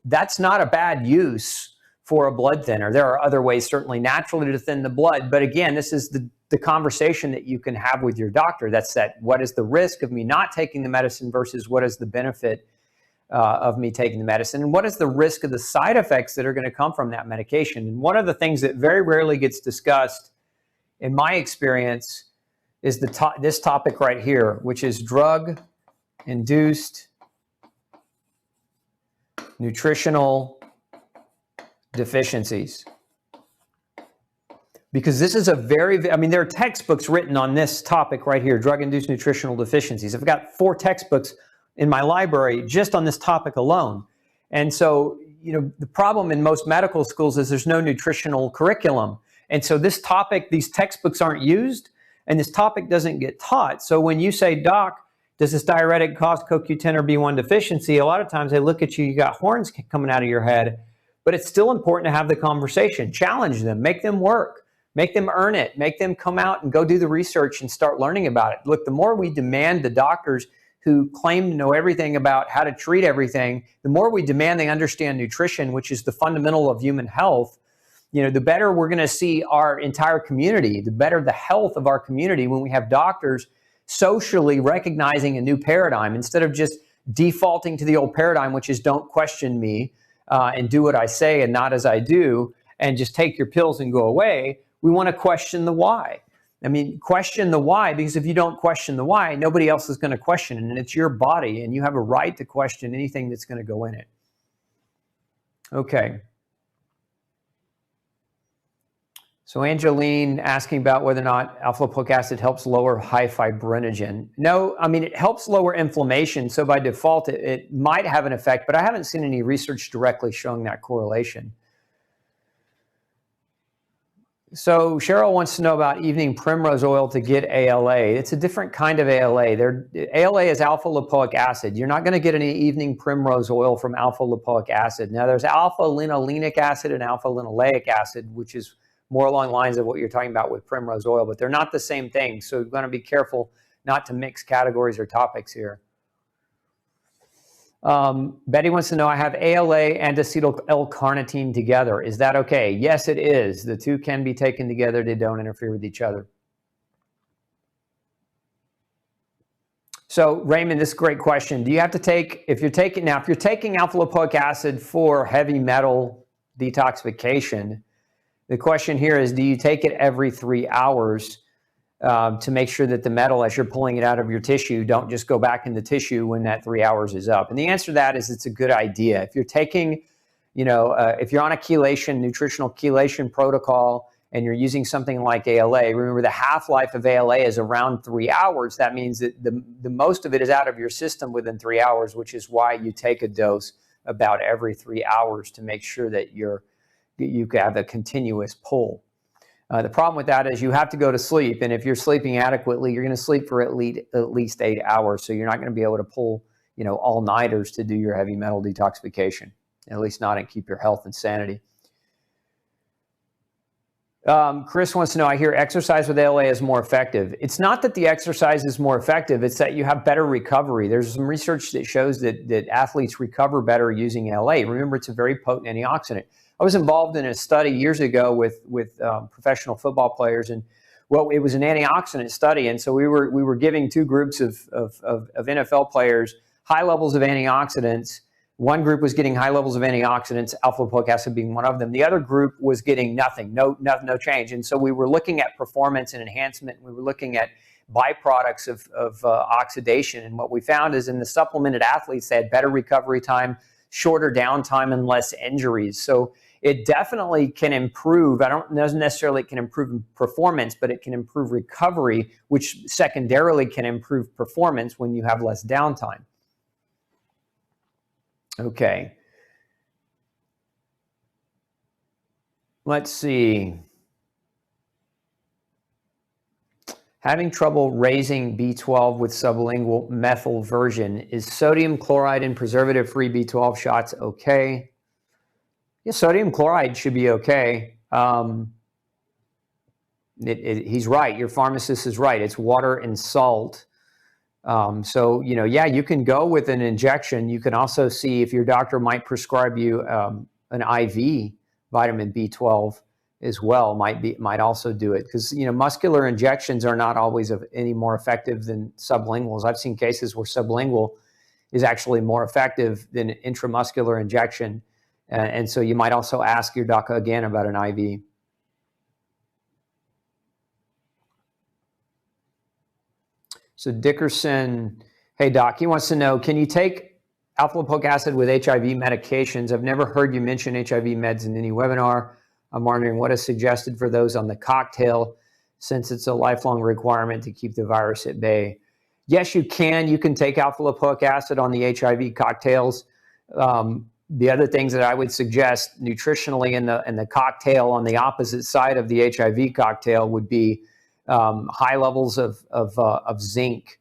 That's not a bad use for a blood thinner. There are other ways, certainly naturally, to thin the blood. But again, this is the conversation that you can have with your doctor. That's what is the risk of me not taking the medicine versus what is the benefit of me taking the medicine, and what is the risk of the side effects that are going to come from that medication. And one of the things that very rarely gets discussed, in my experience, is this topic right here, which is drug-induced nutritional deficiencies. Because this is there are textbooks written on this topic right here, drug-induced nutritional deficiencies. I've got 4 textbooks in my library just on this topic alone. And so, the problem in most medical schools is there's no nutritional curriculum. And so these textbooks aren't used, and this topic doesn't get taught. So when you say, Doc, does this diuretic cause CoQ10 or B1 deficiency? A lot of times they look at you, you got horns coming out of your head, but it's still important to have the conversation. Challenge them, make them work, make them earn it, make them come out and go do the research and start learning about it. Look, the more we demand the doctors who claim to know everything about how to treat everything, the more we demand they understand nutrition, which is the fundamental of human health, the better we're going to see our entire community, the better the health of our community when we have doctors socially recognizing a new paradigm instead of just defaulting to the old paradigm, which is don't question me and do what I say and not as I do, and just take your pills and go away. We want to question the why. I mean, question the why, because if you don't question the why, nobody else is going to question it, and it's your body, and you have a right to question anything that's going to go in it. Okay. So Angeline asking about whether or not alpha-lipoic acid helps lower high fibrinogen. No, I mean, it helps lower inflammation. So by default, it might have an effect, but I haven't seen any research directly showing that correlation. So Cheryl wants to know about evening primrose oil to get ALA. It's a different kind of ALA. ALA is alpha-lipoic acid. You're not going to get any evening primrose oil from alpha-lipoic acid. Now, there's alpha-linolenic acid and alpha-linoleic acid, which is more along the lines of what you're talking about with primrose oil, but they're not the same thing. So you're going to be careful not to mix categories or topics here. Betty wants to know, I have ALA and acetyl L-carnitine together. Is that okay? Yes, it is. The two can be taken together. They don't interfere with each other. So Raymond, this is a great question. Do you have to take, if you're taking alpha-lipoic acid for heavy metal detoxification, the question here is, do you take it every 3 hours to make sure that the metal, as you're pulling it out of your tissue, don't just go back in the tissue when that 3 hours is up? And the answer to that is it's a good idea. If you're taking, if you're on a chelation, nutritional chelation protocol, and you're using something like ALA, remember the half-life of ALA is around 3 hours. That means that the most of it is out of your system within 3 hours, which is why you take a dose about every 3 hours to make sure that you have a continuous pull. The problem with that is you have to go to sleep, and if you're sleeping adequately, you're going to sleep for at least 8 hours. So you're not going to be able to pull, all-nighters to do your heavy metal detoxification, at least not, and keep your health and sanity. Chris wants to know, I hear exercise with ALA is more effective. It's not that the exercise is more effective, it's that you have better recovery. There's some research that shows that athletes recover better using ALA. Remember, it's a very potent antioxidant. I was involved in a study years ago with professional football players, and it was an antioxidant study, and so we were giving two groups of NFL players high levels of antioxidants. One group was getting high levels of antioxidants, alpha-lipoic acid being one of them. The other group was getting nothing, no change. And so we were looking at performance and enhancement. We were looking at byproducts of oxidation, and what we found is in the supplemented athletes, they had better recovery time, shorter downtime, and less injuries. So it definitely can improve. Doesn't necessarily can improve performance, but it can improve recovery, which secondarily can improve performance when you have less downtime. Okay. Let's see. Having trouble raising B12 with sublingual methyl version. Is sodium chloride in preservative-free B12 shots okay? Yeah, sodium chloride should be okay. He's right. Your pharmacist is right. It's water and salt. So, yeah, you can go with an injection. You can also see if your doctor might prescribe you an IV vitamin B12 as well. Might also do it because, muscular injections are not always any more effective than sublinguals. I've seen cases where sublingual is actually more effective than intramuscular injection. And so you might also ask your doc again about an IV. So Dickerson, hey doc, he wants to know, can you take alpha-lipoic acid with HIV medications? I've never heard you mention HIV meds in any webinar. I'm wondering what is suggested for those on the cocktail, since it's a lifelong requirement to keep the virus at bay. Yes, you can. You can take alpha-lipoic acid on the HIV cocktails. The other things that I would suggest nutritionally in the cocktail on the opposite side of the HIV cocktail would be high levels of zinc.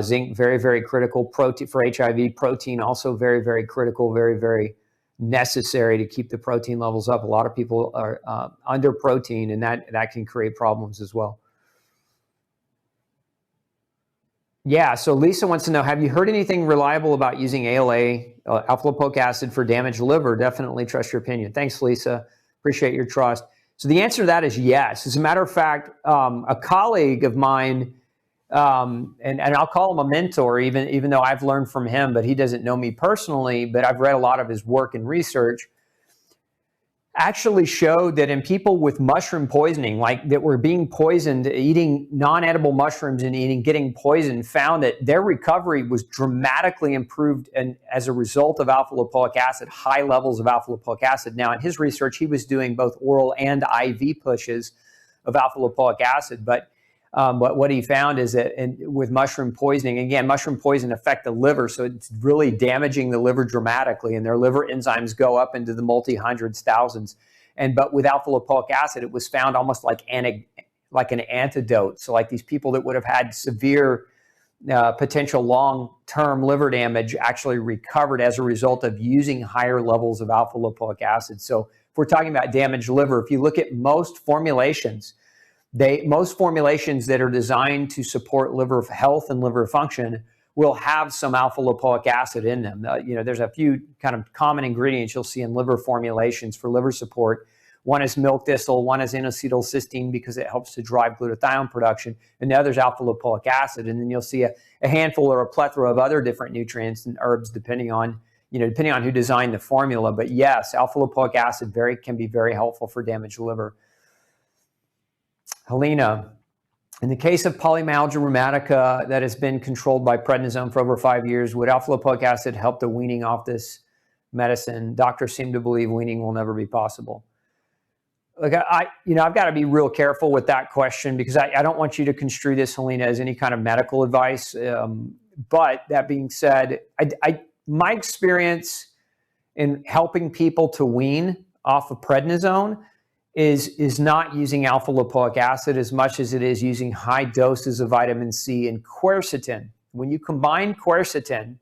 Zinc, very, very critical. Protein for HIV. Protein also very, very critical, very, very necessary to keep the protein levels up. A lot of people are under protein, and that can create problems as well. Yeah, so Lisa wants to know, have you heard anything reliable about using ALA, alpha-lipoic acid, for damaged liver? Definitely trust your opinion. Thanks, Lisa. Appreciate your trust. So the answer to that is yes. As a matter of fact, a colleague of mine, and I'll call him a mentor, even though I've learned from him, but he doesn't know me personally, but I've read a lot of his work and research. actually showed that in people with mushroom poisoning, like that were being poisoned, eating non-edible mushrooms and getting poisoned, found that their recovery was dramatically improved and as a result of alpha lipoic acid, high levels of alpha lipoic acid. Now, in his research, he was doing both oral and IV pushes of alpha lipoic acid, but what he found is that with mushroom poisoning, again, mushroom poison affect the liver, so it's really damaging the liver dramatically, and their liver enzymes go up into the multi-hundreds, thousands. But with alpha lipoic acid, it was found almost like an antidote. So like these people that would have had severe potential long-term liver damage actually recovered as a result of using higher levels of alpha lipoic acid. So if we're talking about damaged liver, if you look at most formulations that are designed to support liver health and liver function will have some alpha lipoic acid in them. There's a few kind of common ingredients you'll see in liver formulations for liver support. One is milk thistle, one is N-acetylcysteine because it helps to drive glutathione production, and the other is alpha lipoic acid. And then you'll see a handful or a plethora of other different nutrients and herbs depending on who designed the formula. But yes, alpha lipoic acid can be very helpful for damaged liver. Helena, in the case of polymyalgia rheumatica that has been controlled by prednisone for over 5 years, would alpha lipoic acid help the weaning off this medicine? Doctors seem to believe weaning will never be possible. Look, I've got to be real careful with that question because I don't want you to construe this, Helena, as any kind of medical advice. But that being said, my experience in helping people to wean off of prednisone is not using alpha lipoic acid as much as it is using high doses of vitamin C and quercetin. When you combine quercetin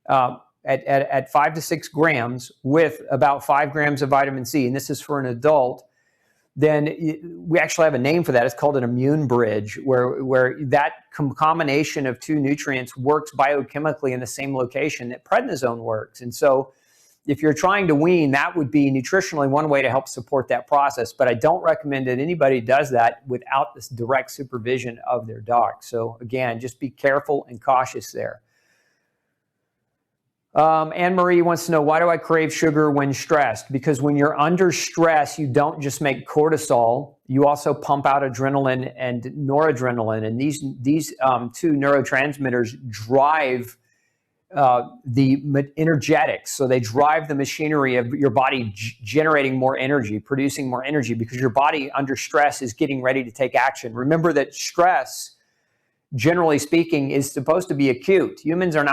at 5 to 6 grams with about 5 grams of vitamin C, and this is for an adult, then we actually have a name for that. It's called an immune bridge, where that combination of two nutrients works biochemically in the same location that prednisone works. And so if you're trying to wean, that would be nutritionally one way to help support that process. But I don't recommend that anybody does that without this direct supervision of their doc. So again, just be careful and cautious there. Anne-Marie wants to know, why do I crave sugar when stressed? Because when you're under stress, you don't just make cortisol, you also pump out adrenaline and noradrenaline. And these two neurotransmitters drive the energetics. So they drive the machinery of your body generating more energy, producing more energy, because your body under stress is getting ready to take action. Remember that stress, generally speaking, is supposed to be acute. Humans are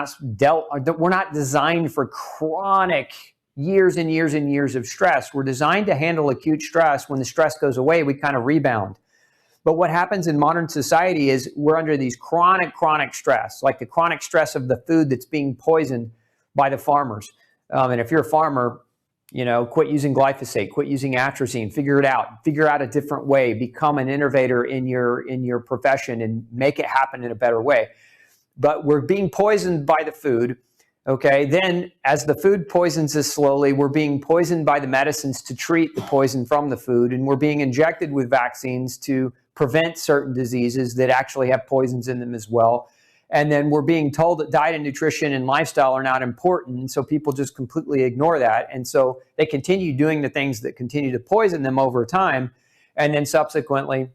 we're not designed for chronic years and years and years of stress. We're designed to handle acute stress. When the stress goes away, we kind of rebound. But what happens in modern society is we're under these chronic stress, like the chronic stress of the food that's being poisoned by the farmers. And if you're a farmer, quit using glyphosate, quit using atrazine, figure out a different way, become an innovator in your profession and make it happen in a better way. But we're being poisoned by the food. Okay, then as the food poisons us slowly, we're being poisoned by the medicines to treat the poison from the food, and we're being injected with vaccines to prevent certain diseases that actually have poisons in them as well. And then we're being told that diet and nutrition and lifestyle are not important, so people just completely ignore that. And so they continue doing the things that continue to poison them over time, and then subsequently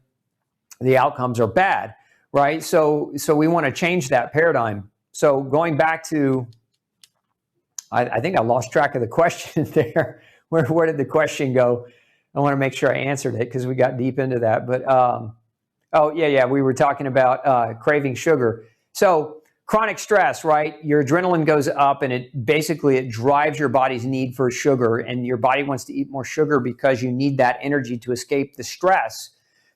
the outcomes are bad, right? So we want to change that paradigm. So going back to, I think I lost track of the question there. Where did the question go? I want to make sure I answered it because we got deep into that. But we were talking about craving sugar. So chronic stress, right? Your adrenaline goes up, and it drives your body's need for sugar, and your body wants to eat more sugar because you need that energy to escape the stress.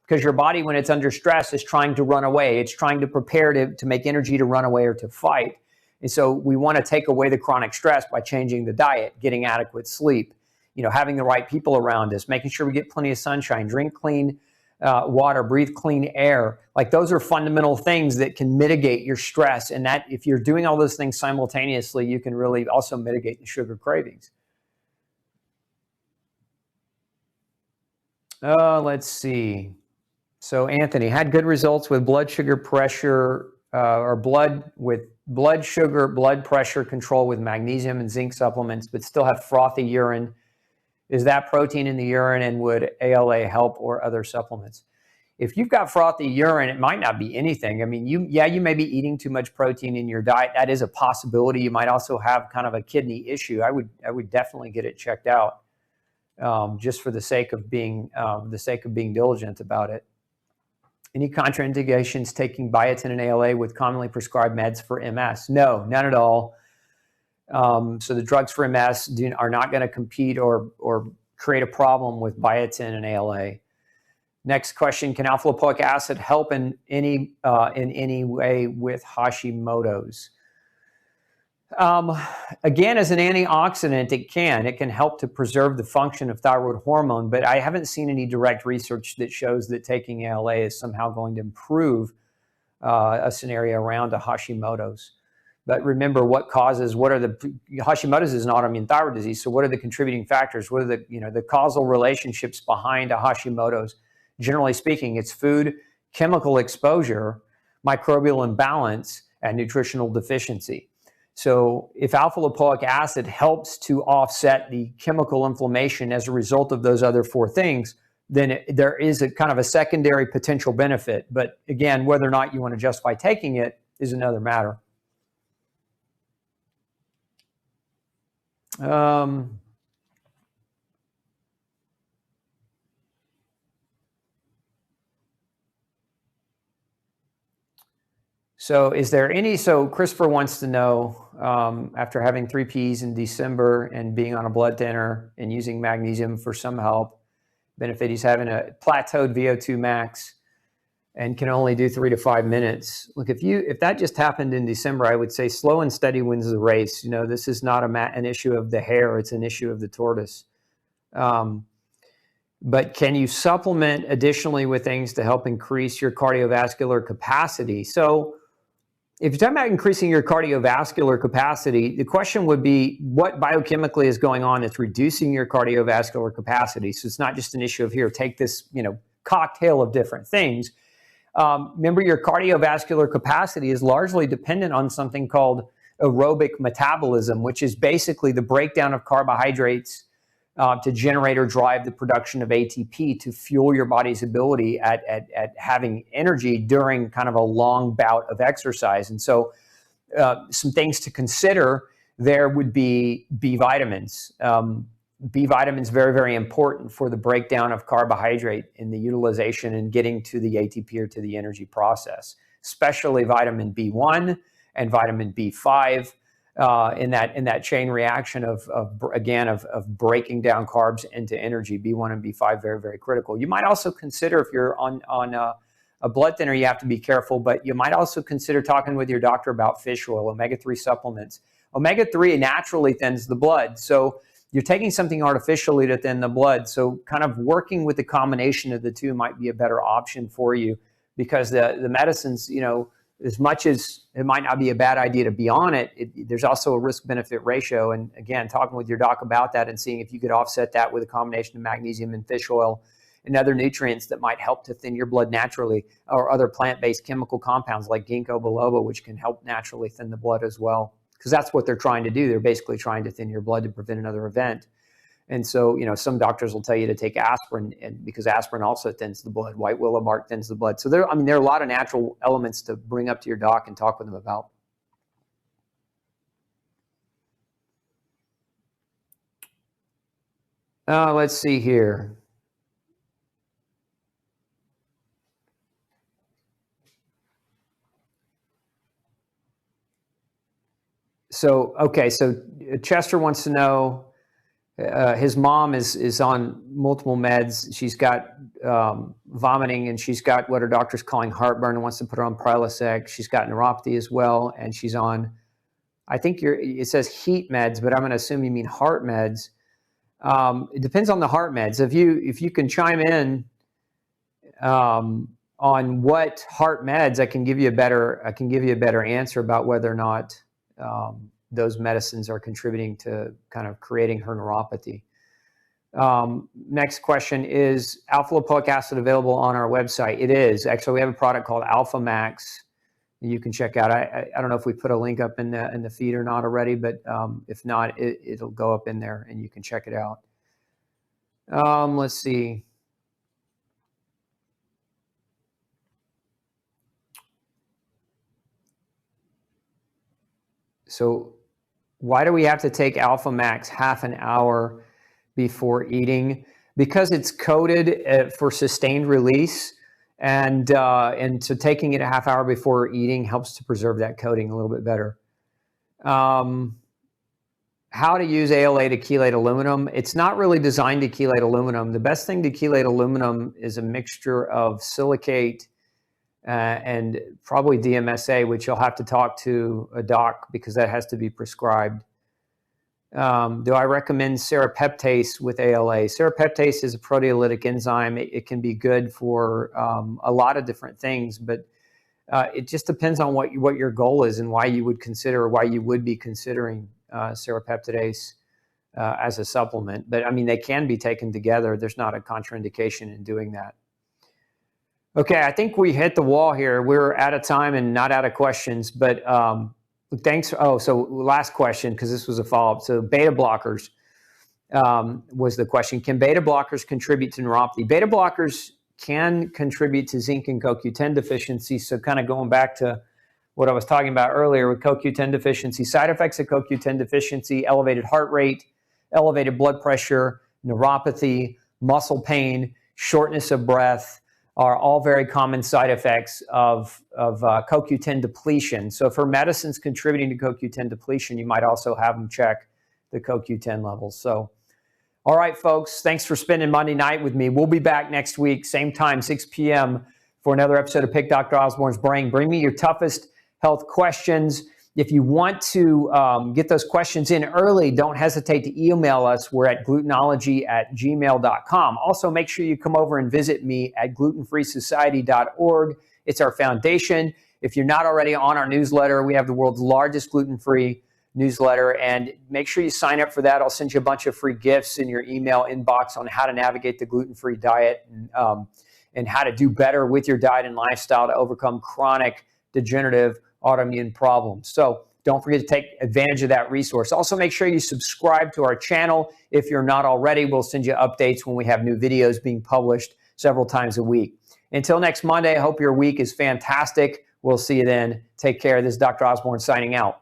Because your body, when it's under stress, is trying to run away. It's trying to prepare to make energy to run away or to fight. And so we want to take away the chronic stress by changing the diet, getting adequate sleep, having the right people around us, making sure we get plenty of sunshine, drink clean water, breathe clean air. Like, those are fundamental things that can mitigate your stress. And that if you're doing all those things simultaneously, you can really also mitigate the sugar cravings. Let's see. So Anthony had good results with blood sugar pressure blood sugar, blood pressure control with magnesium and zinc supplements, but still have frothy urine Is that protein in the urine, and would ALA help or other supplements? If you've got frothy urine, it might not be anything. I mean, you may be eating too much protein in your diet. That is a possibility. You might also have kind of a kidney issue. I would definitely get it checked out, just for the sake of being diligent about it. Any contraindications taking biotin and ALA with commonly prescribed meds for MS? No, none at all. So the drugs for MS are not going to compete or create a problem with biotin and ALA. Next question: can alpha lipoic acid help in any way with Hashimoto's? Again, as an antioxidant, it can help to preserve the function of thyroid hormone, but I haven't seen any direct research that shows that taking ALA is somehow going to improve a scenario around a Hashimoto's. But remember, Hashimoto's is an autoimmune thyroid disease. So what are the contributing factors? What are the causal relationships behind a Hashimoto's? Generally speaking, it's food, chemical exposure, microbial imbalance, and nutritional deficiency. So if alpha lipoic acid helps to offset the chemical inflammation as a result of those other four things, then there is a kind of a secondary potential benefit. But again, whether or not you want to justify taking it is another matter. So Christopher wants to know, after having 3 Ps in December and being on a blood thinner and using magnesium for some help, benefit, he's having a plateaued VO2 max and can only do 3 to 5 minutes. Look, if that just happened in December, I would say slow and steady wins the race. This is not an issue of the hare, it's an issue of the tortoise. But can you supplement additionally with things to help increase your cardiovascular capacity? So if you're talking about increasing your cardiovascular capacity, the question would be what biochemically is going on that's reducing your cardiovascular capacity. So it's not just an issue of here, take this, cocktail of different things. Remember, your cardiovascular capacity is largely dependent on something called aerobic metabolism, which is basically the breakdown of carbohydrates to generate or drive the production of ATP to fuel your body's ability at having energy during kind of a long bout of exercise. And so some things to consider there would be B vitamins. B vitamins, very, very important for the breakdown of carbohydrate in the utilization and getting to the ATP or to the energy process, especially vitamin B1 and vitamin B5. In that chain reaction of breaking down carbs into energy. B1 and B5, very, very critical. You might also consider, if you're on a blood thinner, you have to be careful, but you might also consider talking with your doctor about fish oil, omega-3 supplements. Omega-3 naturally thins the blood, so you're taking something artificially to thin the blood. So kind of working with the combination of the two might be a better option for you, because the medicines, as much as it might not be a bad idea to be on it, there's also a risk-benefit ratio. And again, talking with your doc about that and seeing if you could offset that with a combination of magnesium and fish oil and other nutrients that might help to thin your blood naturally, or other plant-based chemical compounds like ginkgo biloba, which can help naturally thin the blood as well. Because that's what they're trying to do. They're basically trying to thin your blood to prevent another event. And so, some doctors will tell you to take aspirin, and because aspirin also thins the blood. White willow bark thins the blood. So there are a lot of natural elements to bring up to your doc and talk with them about. Let's see here. So Chester wants to know, his mom is on multiple meds. She's got vomiting, and she's got what her doctor's calling heartburn, and wants to put her on Prilosec. She's got neuropathy as well, and she's on, I think it says heat meds, but I'm going to assume you mean heart meds. It depends on the heart meds. If you can chime in on what heart meds, I can give you a better answer about whether or not those medicines are contributing to kind of creating her neuropathy. Next question: is alpha lipoic acid available on our website? It is. Actually, we have a product called Alpha Max you can check out. I don't know if we put a link up in the feed or not already, but if not, it'll go up in there and you can check it out. Let's see. So why do we have to take Alpha Max half an hour before eating? Because it's coded for sustained release, and so taking it a half hour before eating helps to preserve that coating a little bit better. How to use ALA to chelate aluminum. It's not really designed to chelate aluminum. The best thing to chelate aluminum is a mixture of silicate and probably DMSA, which you'll have to talk to a doc because that has to be prescribed. Do I recommend serrapeptase with ALA? Serrapeptase is a proteolytic enzyme. It can be good for a lot of different things, but it just depends on what your goal is and why you would be considering serrapeptidase as a supplement. But I mean, they can be taken together. There's not a contraindication in doing that. Okay, I think we hit the wall here. We're out of time and not out of questions, but thanks. So last question, because this was a follow-up. So beta blockers was the question. Can beta blockers contribute to neuropathy? Beta blockers can contribute to zinc and CoQ10 deficiency. So kind of going back to what I was talking about earlier with CoQ10 deficiency, side effects of CoQ10 deficiency, elevated heart rate, elevated blood pressure, neuropathy, muscle pain, shortness of breath, are all very common side effects of CoQ10 depletion. So for medicines contributing to CoQ10 depletion, you might also have them check the CoQ10 levels. So, all right, folks, thanks for spending Monday night with me. We'll be back next week, same time, 6 p.m. for another episode of Pick Dr. Osborne's Brain. Bring me your toughest health questions. If you want to get those questions in early, don't hesitate to email us. We're at glutenology@gmail.com. Also, make sure you come over and visit me at glutenfreesociety.org. It's our foundation. If you're not already on our newsletter, we have the world's largest gluten-free newsletter, and make sure you sign up for that. I'll send you a bunch of free gifts in your email inbox on how to navigate the gluten-free diet and how to do better with your diet and lifestyle to overcome chronic degenerative autoimmune problems. So don't forget to take advantage of that resource. Also, make sure you subscribe to our channel. If you're not already, we'll send you updates when we have new videos being published several times a week. Until next Monday, I hope your week is fantastic. We'll see you then. Take care. This is Dr. Osborne signing out.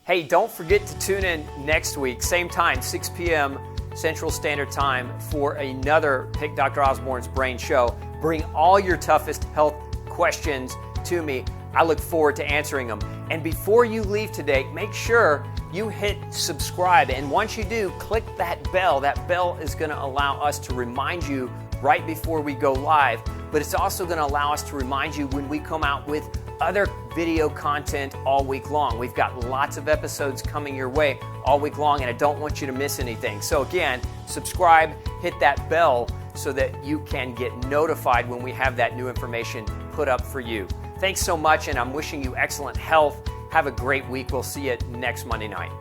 Hey, don't forget to tune in next week, same time, 6 p.m. Central Standard Time for another Pick Dr. Osborne's Brain show. Bring all your toughest health questions to me. I look forward to answering them. And before you leave today, make sure you hit subscribe. And once you do, click that bell. That bell is going to allow us to remind you right before we go live. But it's also going to allow us to remind you when we come out with other video content all week long. We've got lots of episodes coming your way all week long, and I don't want you to miss anything. So again, subscribe, hit that bell so that you can get notified when we have that new information put up for you. Thanks so much, and I'm wishing you excellent health. Have a great week. We'll see you next Monday night.